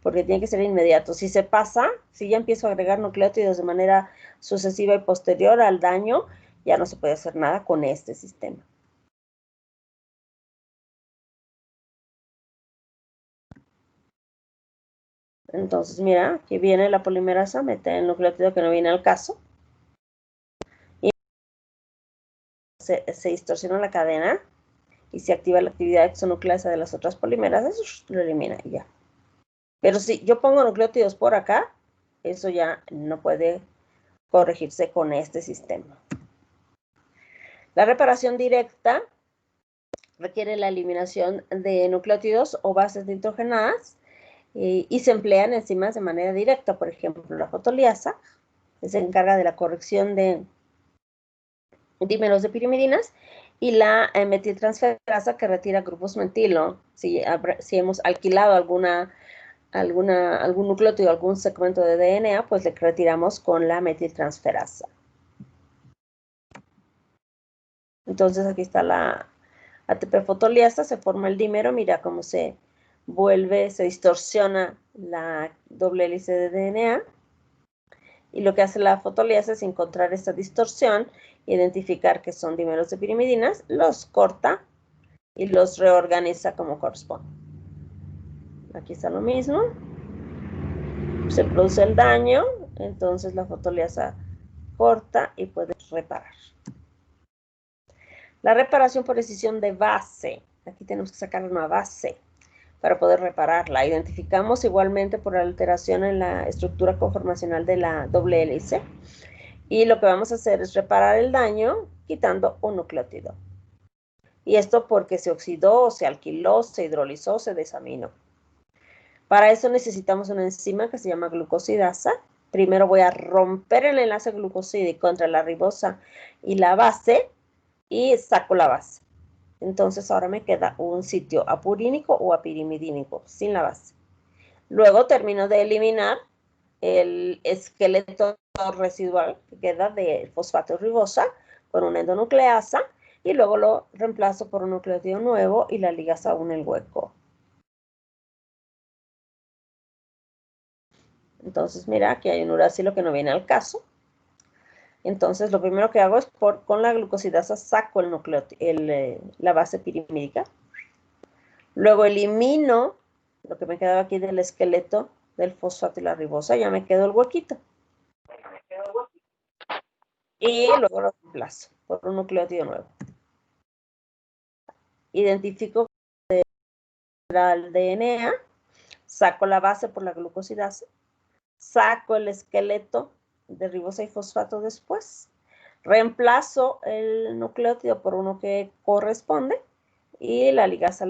porque tiene que ser inmediato. Si se pasa, si ya empiezo a agregar nucleótidos de manera sucesiva y posterior al daño, ya no se puede hacer nada con este sistema. Entonces, mira, aquí viene la polimerasa, mete el nucleótido que no viene al caso. Y se distorsiona la cadena y se activa la actividad exonucleasa de las otras polimeras, eso lo elimina y ya. Pero si yo pongo nucleótidos por acá, eso ya no puede corregirse con este sistema. La reparación directa requiere la eliminación de nucleótidos o bases nitrogenadas y se emplean enzimas de manera directa. Por ejemplo, la fotoliasa, que se encarga de la corrección de dímeros de pirimidinas, y la metiltransferasa, que retira grupos metilo. Si hemos alquilado algún nucleótido, algún segmento de DNA, pues le retiramos con la metiltransferasa. Entonces aquí está la ATP fotoliasa, se forma el dímero, mira cómo se vuelve, se distorsiona la doble hélice de DNA. Y lo que hace la fotoliasa es encontrar esta distorsión, identificar que son dímeros de pirimidinas, los corta y los reorganiza como corresponde. Aquí está lo mismo. Se produce el daño, entonces la fotoliasa corta y puede reparar. La reparación por escisión de base. Aquí tenemos que sacar una base para poder repararla. Identificamos igualmente por alteración en la estructura conformacional de la doble hélice. Y lo que vamos a hacer es reparar el daño quitando un nucleótido. Y esto porque se oxidó, se alquiló, se hidrolizó, se desaminó. Para eso necesitamos una enzima que se llama glucosidasa. Primero voy a romper el enlace glucosídico entre la ribosa y la base y saco la base. Entonces ahora me queda un sitio apurínico o apirimidínico sin la base. Luego termino de eliminar el esqueleto residual que queda de fosfato ribosa con una endonucleasa y luego lo reemplazo por un nucleótido nuevo y la ligasa une el hueco. Entonces mira, aquí hay un uracilo que no viene al caso. Entonces lo primero que hago es con la glucosidasa saco la base pirimídica. Luego elimino lo que me quedaba aquí del esqueleto del fosfato y la ribosa, ya me quedó el huequito. Y luego lo reemplazo por un nucleótido nuevo. Identifico el DNA, saco la base por la glucosidasa, saco el esqueleto de ribosa y fosfato después, reemplazo el nucleótido por uno que corresponde y la ligasa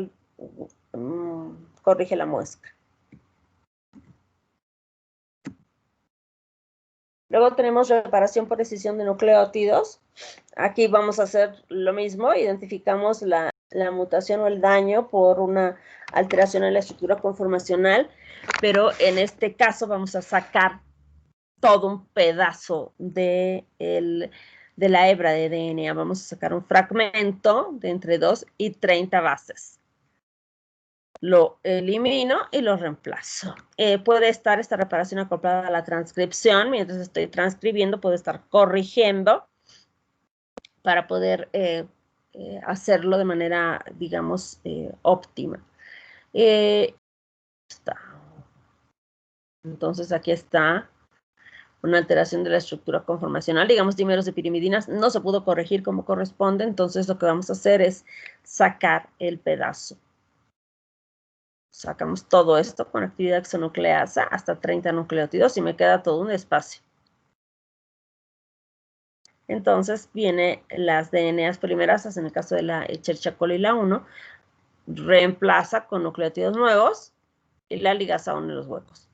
corrige la muesca. Luego tenemos reparación por escisión de nucleótidos. Aquí vamos a hacer lo mismo, identificamos la mutación o el daño por una alteración en la estructura conformacional, pero en este caso vamos a sacar todo un pedazo de la hebra de DNA. Vamos a sacar un fragmento de entre 2 y 30 bases. Lo elimino y lo reemplazo. Puede estar esta reparación acoplada a la transcripción. Mientras estoy transcribiendo, puedo estar corrigiendo para poder hacerlo de manera, digamos, óptima. Entonces, aquí está una alteración de la estructura conformacional. Digamos, dímeros de pirimidinas no se pudo corregir como corresponde. Entonces, lo que vamos a hacer es sacar el pedazo. Sacamos todo esto con actividad exonucleasa hasta 30 nucleótidos y me queda todo un espacio. Entonces viene las DNAs polimerasas, en el caso de la Escherichia coli la 1, reemplaza con nucleótidos nuevos y la ligasa une los huecos.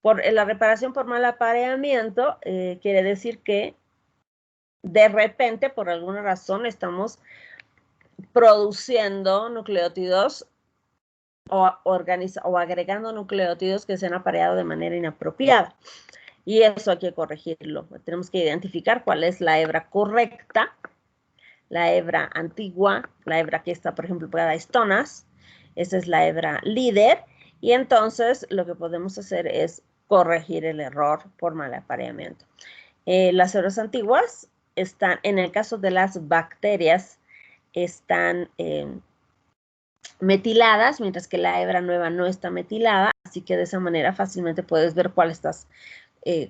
Por la reparación por mal apareamiento, quiere decir que de repente, por alguna razón, estamos produciendo nucleótidos o agregando nucleótidos que se han apareado de manera inapropiada. Y eso hay que corregirlo. Tenemos que identificar cuál es la hebra correcta, la hebra antigua, la hebra que está, por ejemplo, pegada a histonas. Esa es la hebra líder. Y entonces lo que podemos hacer es corregir el error por mal apareamiento. Las hebras antiguas están, en el caso de las bacterias, están metiladas, mientras que la hebra nueva no está metilada, así que de esa manera fácilmente puedes ver cuál estás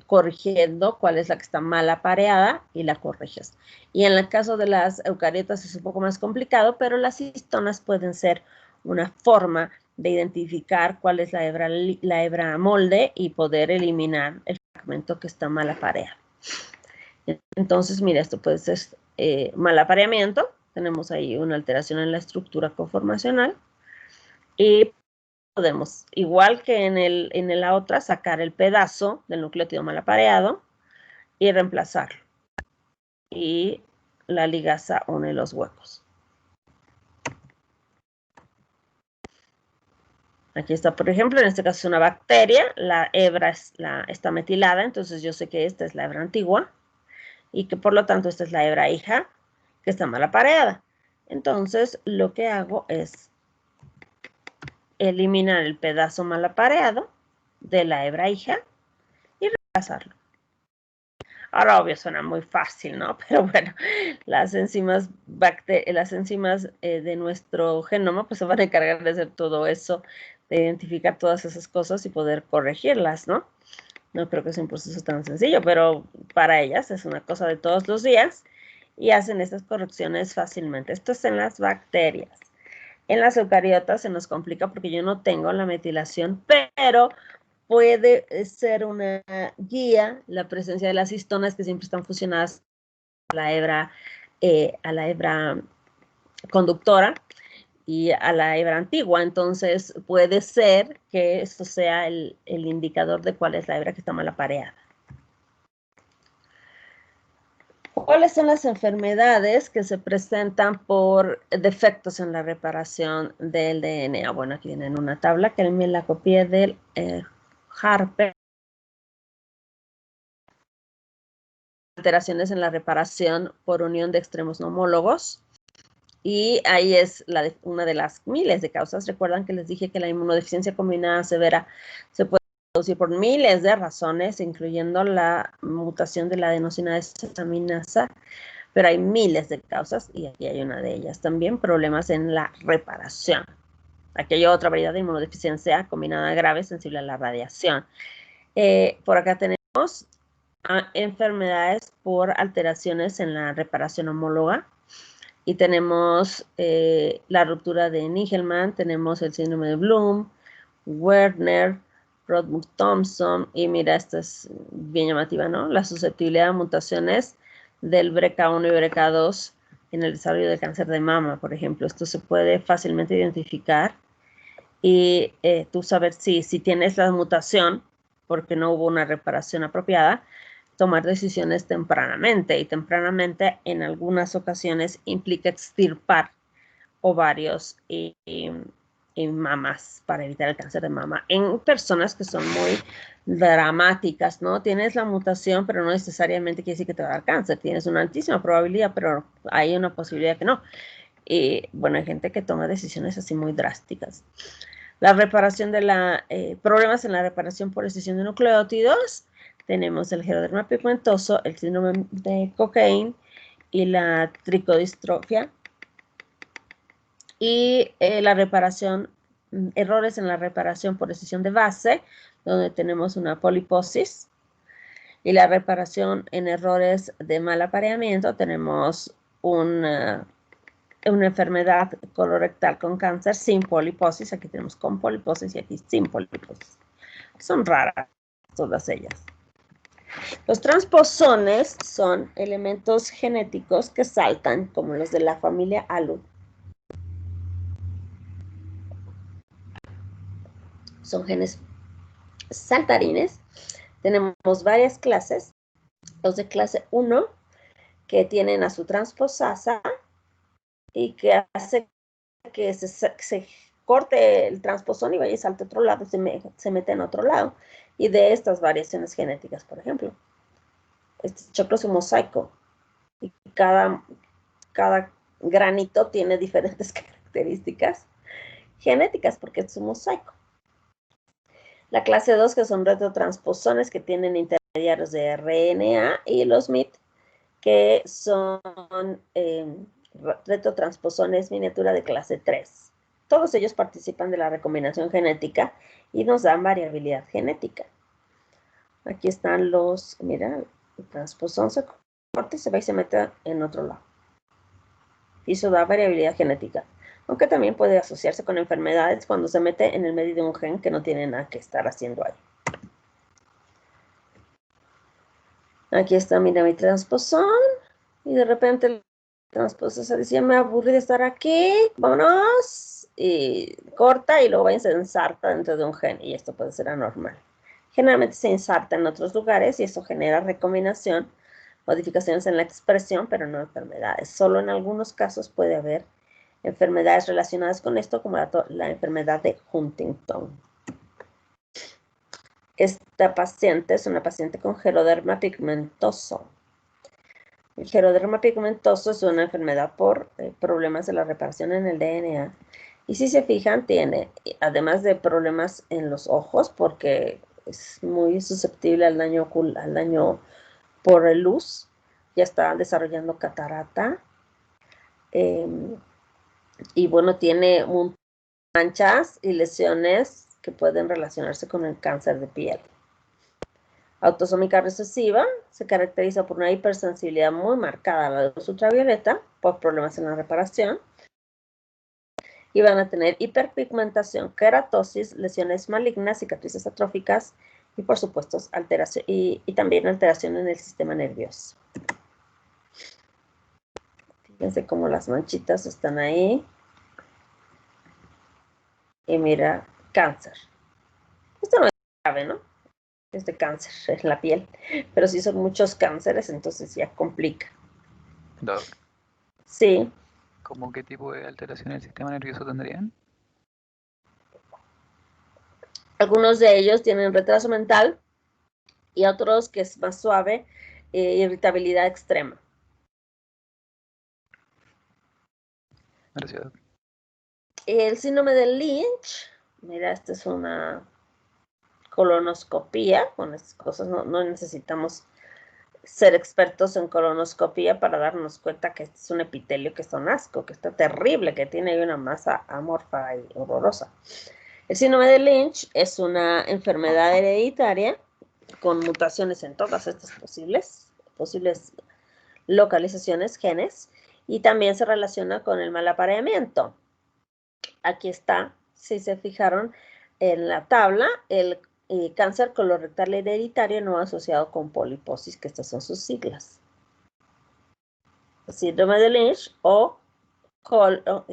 corrigiendo cuál es la que está mal apareada y la corriges. Y en el caso de las eucariotas es un poco más complicado, pero las histonas pueden ser una forma de identificar cuál es la hebra molde y poder eliminar el fragmento que está mal apareado. Entonces, mira, esto puede ser mal apareamiento. Tenemos ahí una alteración en la estructura conformacional y podemos, igual que en la otra, sacar el pedazo del nucleótido mal apareado y reemplazarlo. Y la ligasa une los huecos. Aquí está, por ejemplo, en este caso es una bacteria, la hebra está metilada, entonces yo sé que esta es la hebra antigua y que por lo tanto esta es la hebra hija que está mal apareada. Entonces lo que hago es eliminar el pedazo mal apareado de la hebra hija y reemplazarlo. Ahora, obvio, suena muy fácil, ¿no? Pero bueno, las enzimas de nuestro genoma pues se van a encargar de hacer todo eso, de identificar todas esas cosas y poder corregirlas, ¿no? No creo que sea un proceso tan sencillo, pero para ellas es una cosa de todos los días y hacen estas correcciones fácilmente. Esto es en las bacterias. En las eucariotas se nos complica porque yo no tengo la metilación, pero puede ser una guía la presencia de las histonas que siempre están fusionadas a la hebra conductora y a la hebra antigua. Entonces puede ser que esto sea el indicador de cuál es la hebra que está mal apareada. ¿Cuáles son las enfermedades que se presentan por defectos en la reparación del DNA? Bueno, aquí viene en una tabla que me la copié del Harper. Alteraciones en la reparación por unión de extremos no homólogos. Y ahí es una de las miles de causas. Recuerdan que les dije que la inmunodeficiencia combinada severa se puede producir por miles de razones, incluyendo la mutación de la adenosina desaminasa, pero hay miles de causas y aquí hay una de ellas también, problemas en la reparación. Aquí hay otra variedad de inmunodeficiencia combinada grave sensible a la radiación. Por acá tenemos enfermedades por alteraciones en la reparación homóloga y tenemos la ruptura de Nigelmann, tenemos el síndrome de Bloom, Werner, Rodmuth-Thompson y mira, esta es bien llamativa, ¿no? La susceptibilidad a mutaciones del BRCA1 y BRCA2 en el desarrollo del cáncer de mama, por ejemplo. Esto se puede fácilmente identificar y tú saber si tienes la mutación porque no hubo una reparación apropiada, tomar decisiones tempranamente y tempranamente en algunas ocasiones implica extirpar ovarios y mamas para evitar el cáncer de mama en personas que son muy dramáticas, ¿no? Tienes la mutación, pero no necesariamente quiere decir que te va a dar cáncer. Tienes una altísima probabilidad, pero hay una posibilidad que no. Y bueno, hay gente que toma decisiones así muy drásticas. La reparación de problemas en la reparación por escisión de nucleótidos. Tenemos el geroderma pigmentoso, el síndrome de Cockayne y la tricodistrofia. Y la reparación, errores en la reparación por escisión de base, donde tenemos una poliposis. Y la reparación en errores de mal apareamiento, tenemos una enfermedad colorectal con cáncer sin poliposis. Aquí tenemos con poliposis y aquí sin poliposis. Son raras todas ellas. Los transposones son elementos genéticos que saltan, como los de la familia ALU. Son genes saltarines. Tenemos varias clases. Los de clase 1, que tienen a su transposasa y que hace que se corte el transposón y vaya y salte a otro lado, se mete en otro lado. Y de estas variaciones genéticas, por ejemplo. Este choclo es un mosaico. Y cada granito tiene diferentes características genéticas porque es un mosaico. La clase 2, que son retrotransposones que tienen intermediarios de RNA, y los MIT, que son retrotransposones miniatura de clase 3. Todos ellos participan de la recombinación genética y nos dan variabilidad genética. Aquí están los, mira, el transposón se corta y se va y se mete en otro lado. Y eso da variabilidad genética, aunque también puede asociarse con enfermedades cuando se mete en el medio de un gen que no tiene nada que estar haciendo ahí. Aquí está, mira, mi transposón. Y de repente el transposón se decía, me aburrí de estar aquí, vámonos. Y corta y luego se ensarta dentro de un gen. Y esto puede ser anormal. Generalmente se inserta en otros lugares y eso genera recombinación, modificaciones en la expresión, pero no enfermedades. Solo en algunos casos puede haber enfermedades relacionadas con esto, como la enfermedad de Huntington. Esta paciente es una paciente con geroderma pigmentoso. El geroderma pigmentoso es una enfermedad por problemas de la reparación en el DNA. Y si se fijan, tiene, además de problemas en los ojos, porque es muy susceptible al daño por luz, ya está desarrollando catarata. Y bueno, tiene manchas y lesiones que pueden relacionarse con el cáncer de piel. Autosómica recesiva se caracteriza por una hipersensibilidad muy marcada a la luz ultravioleta, por problemas en la reparación, y van a tener hiperpigmentación, queratosis, lesiones malignas, cicatrices atróficas y por supuesto alteración y también alteración en el sistema nervioso. Fíjense cómo las manchitas están ahí. Y mira, cáncer. Esto no es grave, ¿no? Es de cáncer en la piel, pero si son muchos cánceres, entonces ya complica. Doc, Sí, ¿cómo qué tipo de alteración del sistema nervioso tendrían? algunos de ellos tienen retraso mental y otros que es más suave, irritabilidad extrema. Gracias, Doc. El síndrome de Lynch, mira, esta es una colonoscopía, con estas cosas no necesitamos ser expertos en colonoscopía para darnos cuenta que este es un epitelio que está un asco, que está terrible, que tiene una masa amorfa y horrorosa. El síndrome de Lynch es una enfermedad hereditaria con mutaciones en todas estas posibles localizaciones, genes, y también se relaciona con el mal apareamiento. Aquí está, si se fijaron en la tabla, el cáncer colorectal hereditario no asociado con poliposis, que estas son sus siglas. Síndrome de Lynch o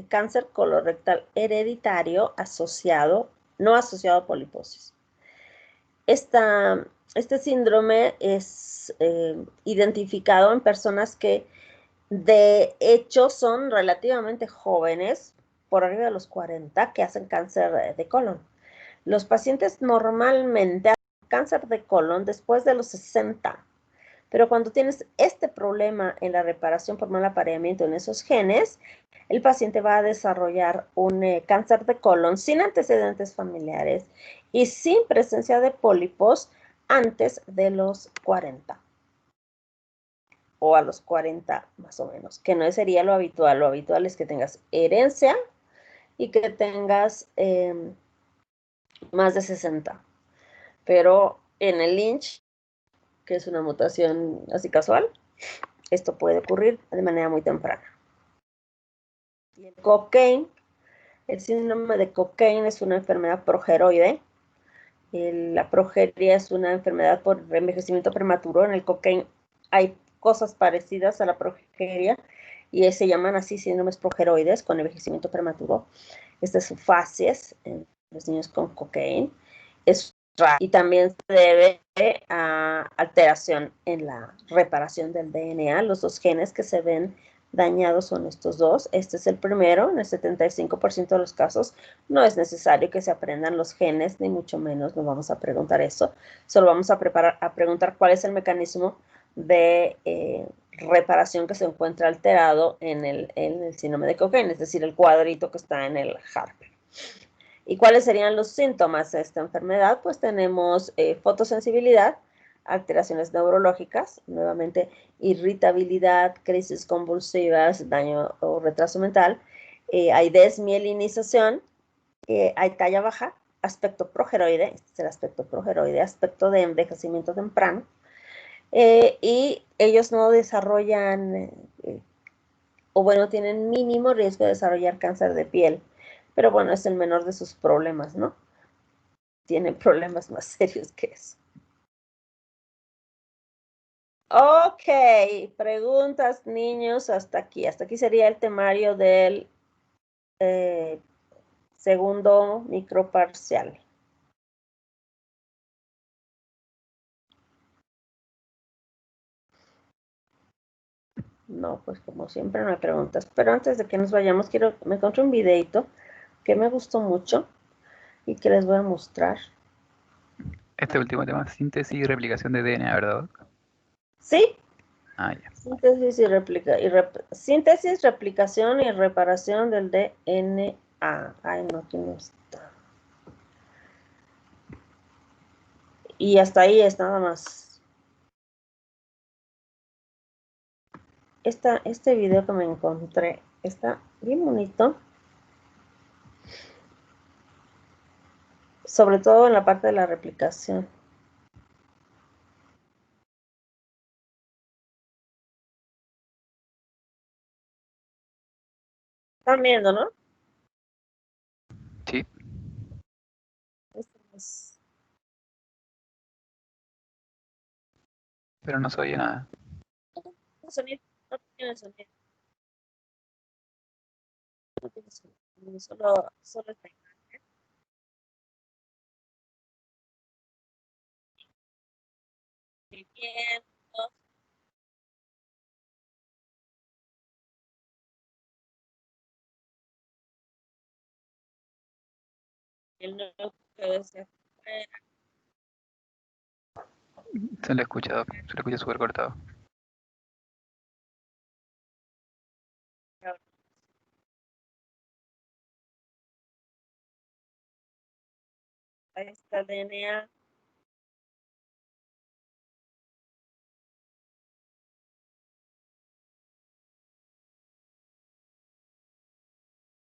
cáncer colorectal hereditario no asociado a poliposis. Este síndrome es identificado en personas que de hecho son relativamente jóvenes, por arriba de los 40, que hacen cáncer de colon. Los pacientes normalmente hacen cáncer de colon después de los 60, pero cuando tienes este problema en la reparación por mal apareamiento en esos genes, el paciente va a desarrollar un cáncer de colon sin antecedentes familiares y sin presencia de pólipos antes de los 40 o a los 40 más o menos, que no sería lo habitual. Lo habitual es que tengas herencia y que tengas más de 60. Pero en el Lynch, que es una mutación así casual, esto puede ocurrir de manera muy temprana. Y el síndrome de Cockayne es una enfermedad progeroide. La progeria es una enfermedad por envejecimiento prematuro. En el Cockayne hay cosas parecidas a la progeria y se llaman así síndromes progeroides con envejecimiento prematuro. Esta es facies en los niños con Cockayne. Y también se debe a alteración en la reparación del DNA. Los dos genes que se ven dañados son estos dos. Este es el primero, en el 75% de los casos. No es necesario que se aprendan los genes, ni mucho menos, no vamos a preguntar eso. Solo vamos a preguntar cuál es el mecanismo de reparación que se encuentra alterado en el síndrome de Cockayne, es decir, el cuadrito que está en el Harper. ¿Y cuáles serían los síntomas de esta enfermedad? Pues tenemos fotosensibilidad, alteraciones neurológicas, nuevamente irritabilidad, crisis convulsivas, daño o retraso mental, hay desmielinización, hay talla baja, aspecto progeroide, este es el aspecto progeroide, aspecto de envejecimiento temprano, y ellos no desarrollan, o bueno, tienen mínimo riesgo de desarrollar cáncer de piel, pero bueno, es el menor de sus problemas, ¿no? Tienen problemas más serios que eso. Ok, preguntas, niños, hasta aquí. Hasta aquí sería el temario del segundo microparcial. No, pues como siempre no hay preguntas. Pero antes de que nos vayamos, me encontré un videito que me gustó mucho y que les voy a mostrar. Este último tema, síntesis y replicación de DNA, ¿verdad? ¿Sí? Ah, ya. Síntesis síntesis, replicación y reparación del DNA. Ay, no, aquí no está. Y hasta ahí es nada más. Este video que me encontré está bien bonito. Sobre todo en la parte de la replicación. Están viendo, ¿no? Sí, Este es- pero no se oye nada. no sonido, no tiene sonido, no tiene sonido, solo está bien. El nuevo que desde afuera. Se le escucha súper cortado. Ahí está el DNA,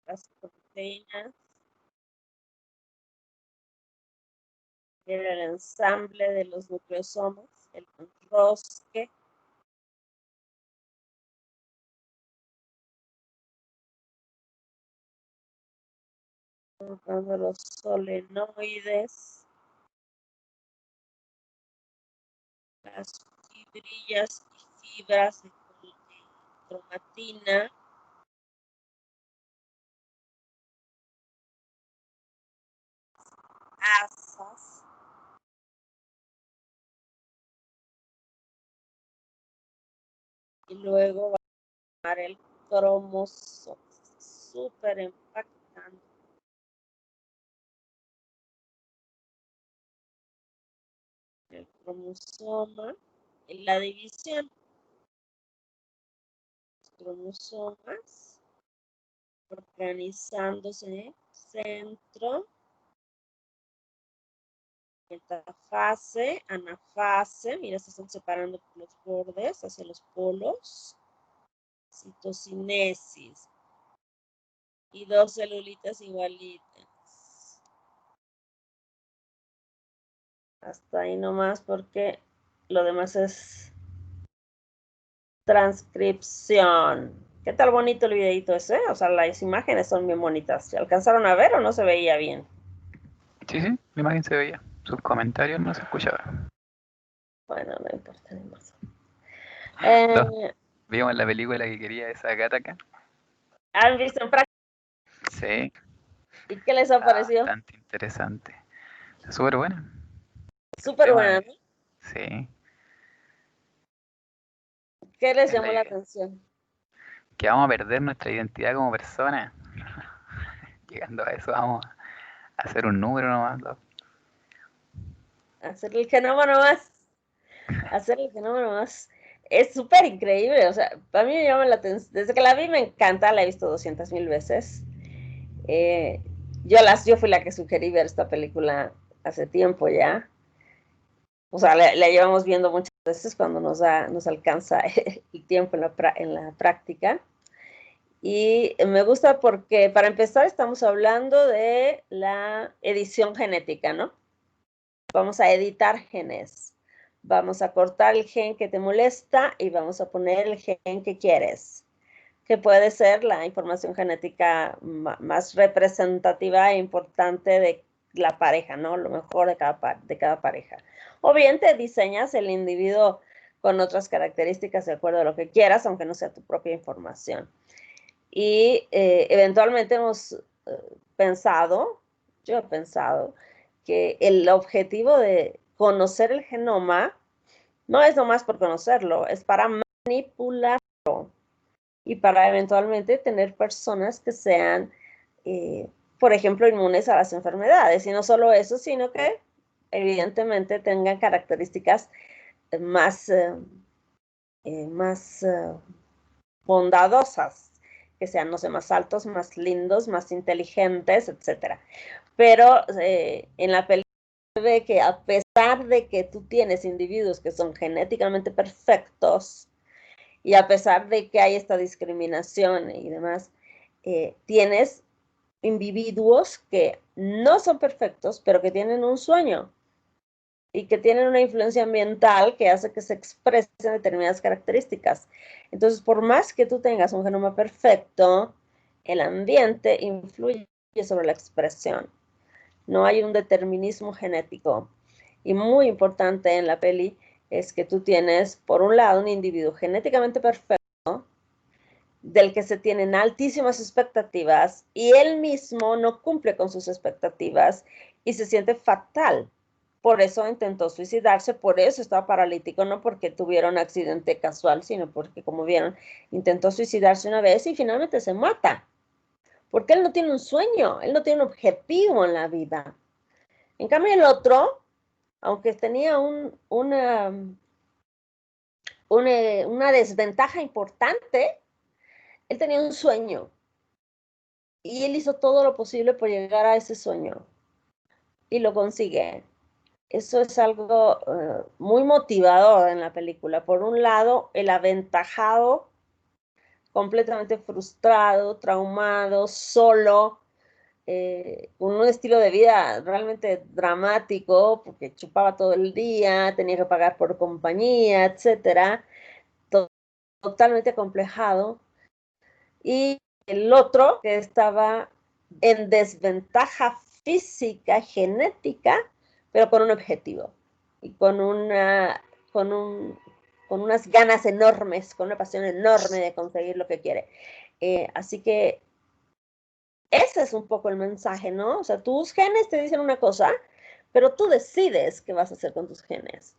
las proteínas, el ensamble de los nucleosomas, el enrosque, de los solenoides, las fibrillas y fibras de cromatina, asas, y luego va a tomar el cromosoma, súper impactante. El cromosoma, en la división, los cromosomas organizándose, centro, metafase, anafase, mira, se están separando por los bordes hacia los polos, citocinesis, y dos celulitas igualitas. Hasta ahí nomás porque lo demás es transcripción. ¿Qué tal bonito el videito ese? O sea, las imágenes son bien bonitas. ¿Se alcanzaron a ver o no se veía bien? Sí, sí, la imagen se veía. Sus comentarios no se escuchaban. Bueno, no importa, no más. Vimos la película que quería esa Gattaca. ¿Han visto en práctica? Sí, ¿Y qué les ha parecido? bastante interesante. Está súper buena. El Súper tema buena, de... ¿no? Sí, ¿Qué les es la llamó la idea. atención? Que vamos a perder nuestra identidad como personas. Llegando a eso vamos a hacer un número nomás. Hacer el genoma nomás. Hacer el genoma nomás. Es súper increíble. O sea, a mí me llama la atención. Desde que la vi me encanta. La he visto 200,000 veces. Eh, yo fui la que sugerí ver esta película hace tiempo ya. O sea, la llevamos viendo muchas veces cuando nos alcanza el tiempo en la práctica. Y me gusta porque, para empezar, estamos hablando de la edición genética, ¿no? Vamos a editar genes. Vamos a cortar el gen que te molesta y vamos a poner el gen que quieres, que puede ser la información genética más representativa e importante de la pareja, ¿no? Lo mejor de cada pareja. O bien te diseñas el individuo con otras características de acuerdo a lo que quieras, aunque no sea tu propia información. Y eventualmente hemos pensado, yo he pensado, que el objetivo de conocer el genoma no es nomás por conocerlo, es para manipularlo y para eventualmente tener personas que sean, por ejemplo, inmunes a las enfermedades. Y no solo eso, sino que evidentemente tengan características más, más bondadosas, que sean, no sé, más altos, más lindos, más inteligentes, etcétera. Pero en la película se ve que, a pesar de que tú tienes individuos que son genéticamente perfectos, y a pesar de que hay esta discriminación y demás, tienes individuos que no son perfectos, pero que tienen un sueño y que tienen una influencia ambiental que hace que se expresen determinadas características. Entonces, por más que tú tengas un genoma perfecto, el ambiente influye sobre la expresión. No hay un determinismo genético. Y muy importante en la peli es que tú tienes, por un lado, un individuo genéticamente perfecto, del que se tienen altísimas expectativas, y él mismo no cumple con sus expectativas y se siente fatal. Por eso intentó suicidarse, por eso estaba paralítico, no porque tuviera un accidente casual, sino porque, como vieron, intentó suicidarse una vez y finalmente se mata. Porque él no tiene un sueño, él no tiene un objetivo en la vida. En cambio, el otro, aunque tenía una desventaja importante, él tenía un sueño y él hizo todo lo posible por llegar a ese sueño y lo consigue. Eso es algo muy motivador en la película. Por un lado, el aventajado, completamente frustrado, traumado, solo, con un estilo de vida realmente dramático, porque chupaba todo el día, tenía que pagar por compañía, etcétera, totalmente acomplejado. Y el otro que estaba en desventaja física, genética, pero con un objetivo y con, un, con unas ganas enormes, con una pasión enorme de conseguir lo que quiere. Así que ese es un poco el mensaje, ¿no? O sea, tus genes te dicen una cosa, pero tú decides qué vas a hacer con tus genes.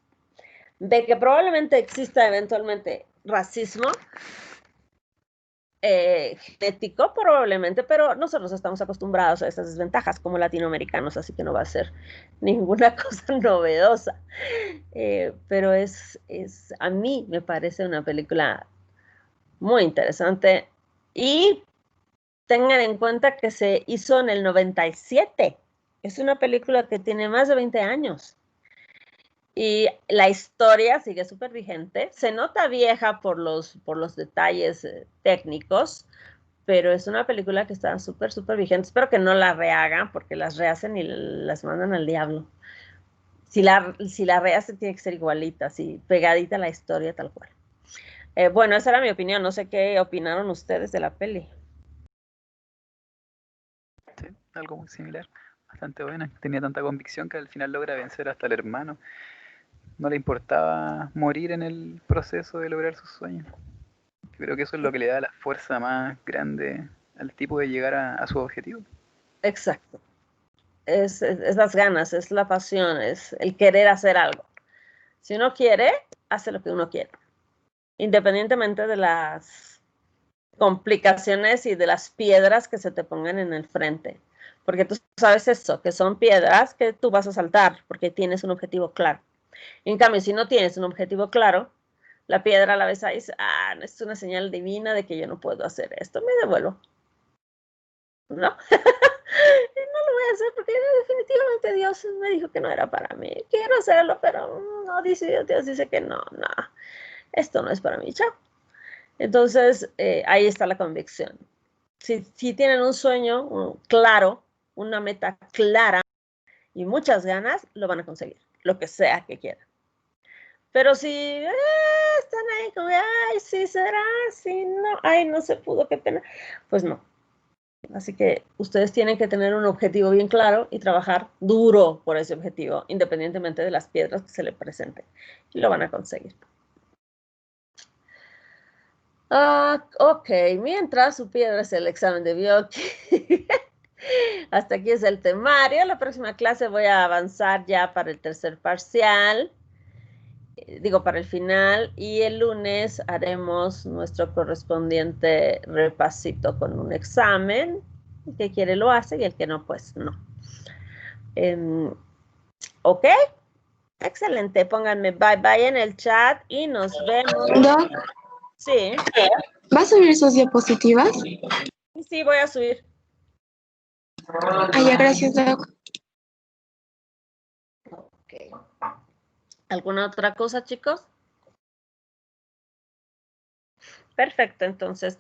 De que probablemente exista eventualmente racismo genético, probablemente, pero nosotros estamos acostumbrados a estas desventajas como latinoamericanos, así que no va a ser ninguna cosa novedosa. Pero a mí me parece una película muy interesante y tengan en cuenta que se hizo en el 97. Es una película que tiene más de 20 años. Y la historia sigue súper vigente. Se nota vieja por los detalles técnicos, pero es una película que está súper, súper vigente. Espero que no la rehagan, porque las rehacen y las mandan al diablo. Si la rehacen, tiene que ser igualita, así, pegadita a la historia, tal cual. Bueno, esa era mi opinión. No sé qué opinaron ustedes de la peli. Sí, algo muy similar, bastante buena. Tenía tanta convicción que al final logra vencer hasta el hermano. No le importaba morir en el proceso de lograr sus sueños. Creo que eso es lo que le da la fuerza más grande al tipo de llegar a su objetivo. Exacto. Es las ganas, es la pasión, es el querer hacer algo. Si uno quiere, hace lo que uno quiere, independientemente de las complicaciones y de las piedras que se te pongan en el frente. Porque tú sabes eso, que son piedras que tú vas a saltar porque tienes un objetivo claro. En cambio, si no tienes un objetivo claro, la piedra a la vez ahí dice, es una señal divina de que yo no puedo hacer esto, me devuelvo. ¿No? No lo voy a hacer porque definitivamente Dios me dijo que no era para mí. Quiero hacerlo, pero no, Dios dice que no, esto no es para mí, chao. Entonces, ahí está la convicción. Si tienen un sueño claro, una meta clara y muchas ganas, lo van a conseguir, lo que sea que quieran. Pero si están ahí como, ay, sí será, sí, no, ay, no se pudo, qué pena, pues no. Así que ustedes tienen que tener un objetivo bien claro y trabajar duro por ese objetivo, independientemente de las piedras que se les presenten. Y lo van a conseguir. Ok, mientras su piedra es el examen de bioquímica. Hasta aquí es el temario. La próxima clase voy a avanzar ya para el tercer parcial. Digo, para el final. Y el lunes haremos nuestro correspondiente repasito con un examen. El que quiere lo hace y el que no, pues no. Ok, excelente. Pónganme bye bye en el chat y nos vemos. Doc, Sí, ¿va a subir sus diapositivas? sí, voy a subir. Ah, ya, gracias, Doc. Ok. ¿Alguna otra cosa, chicos? Perfecto, entonces,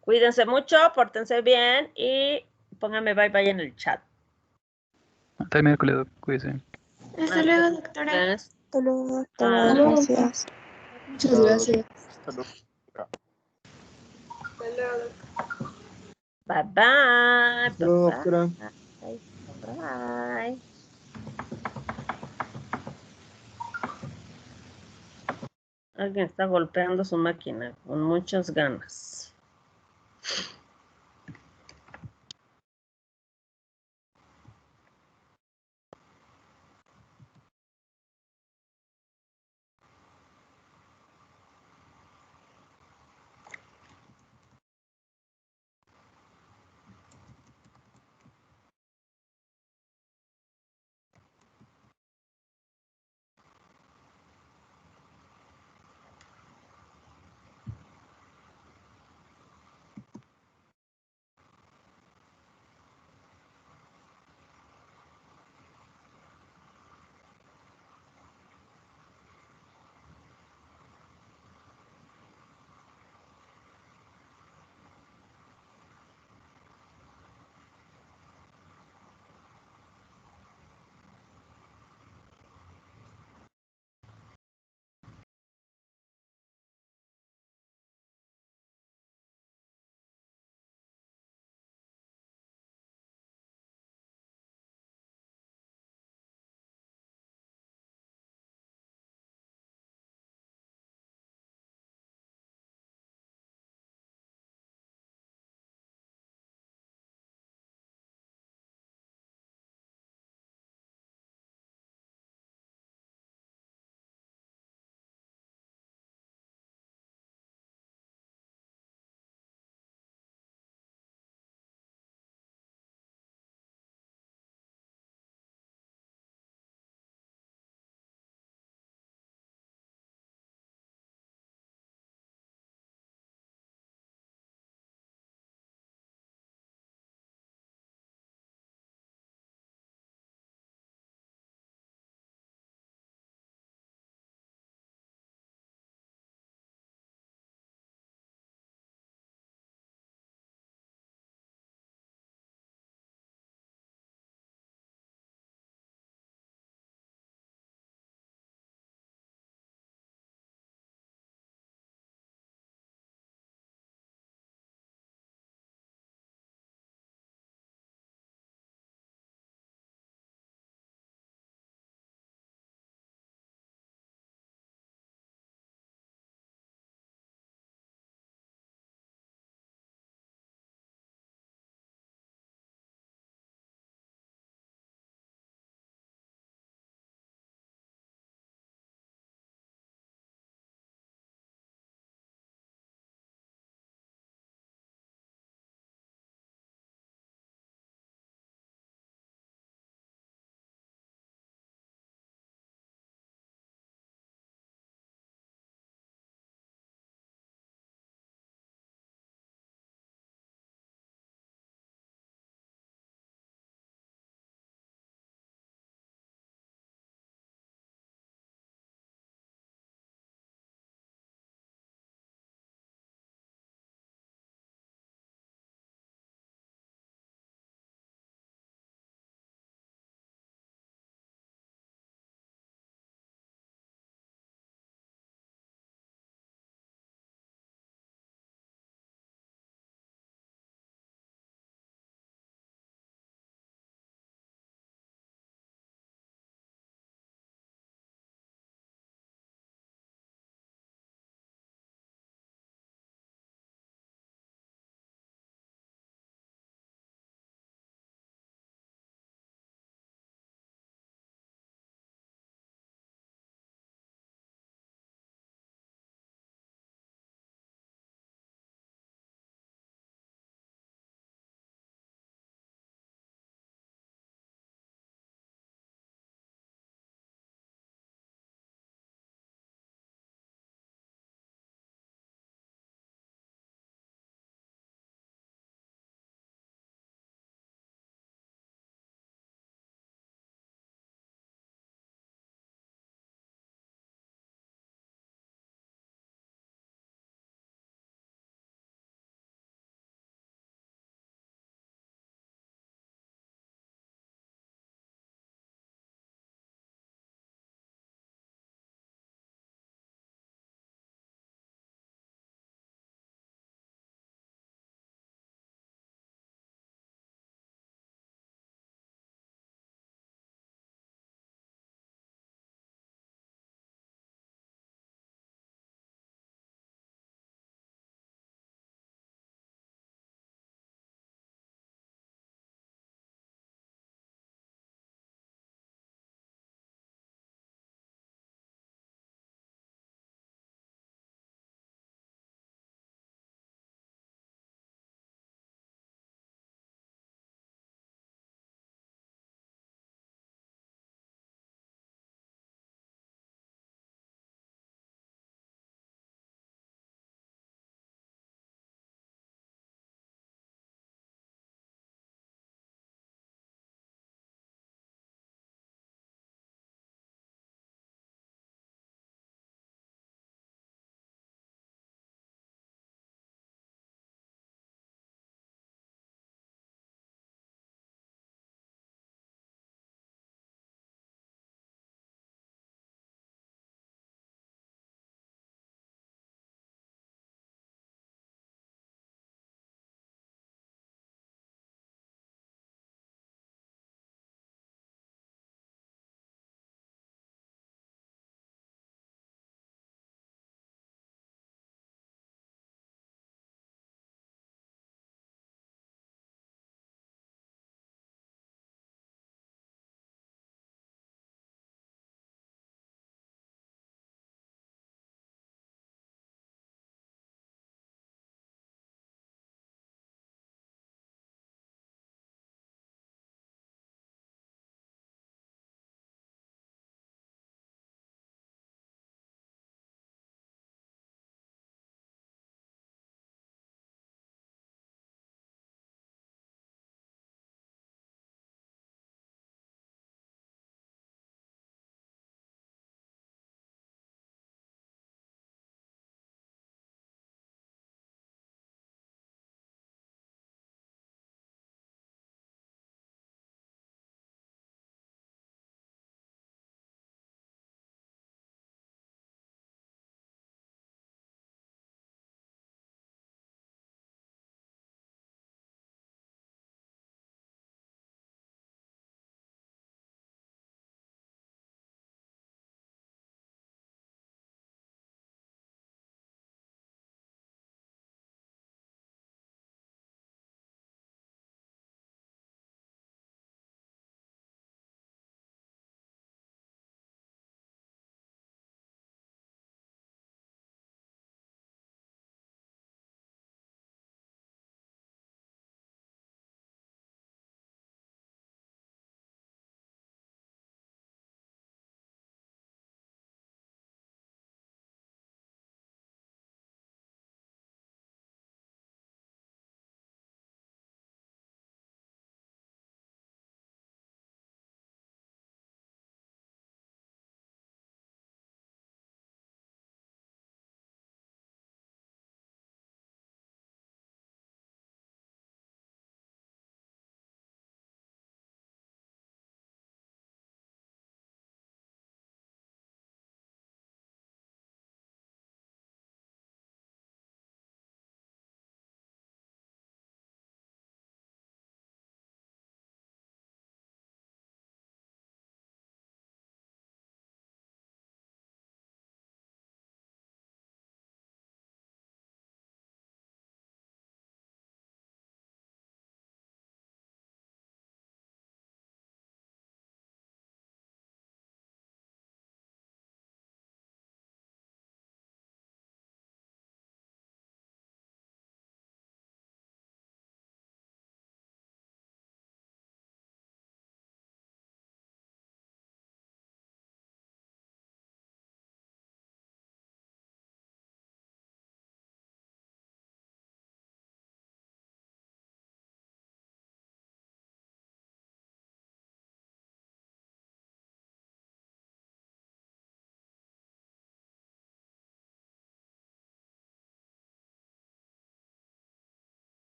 cuídense mucho, pórtense bien y pónganme bye bye en el chat. Hasta el miércoles, Doc. Cuídese. Hasta luego, doctora. Hasta luego, doctora. Bye. Gracias. Muchas gracias. Hasta luego. Bye bye. Hasta luego, doctora. Bye. Bye. Alguien está golpeando su máquina con muchas ganas.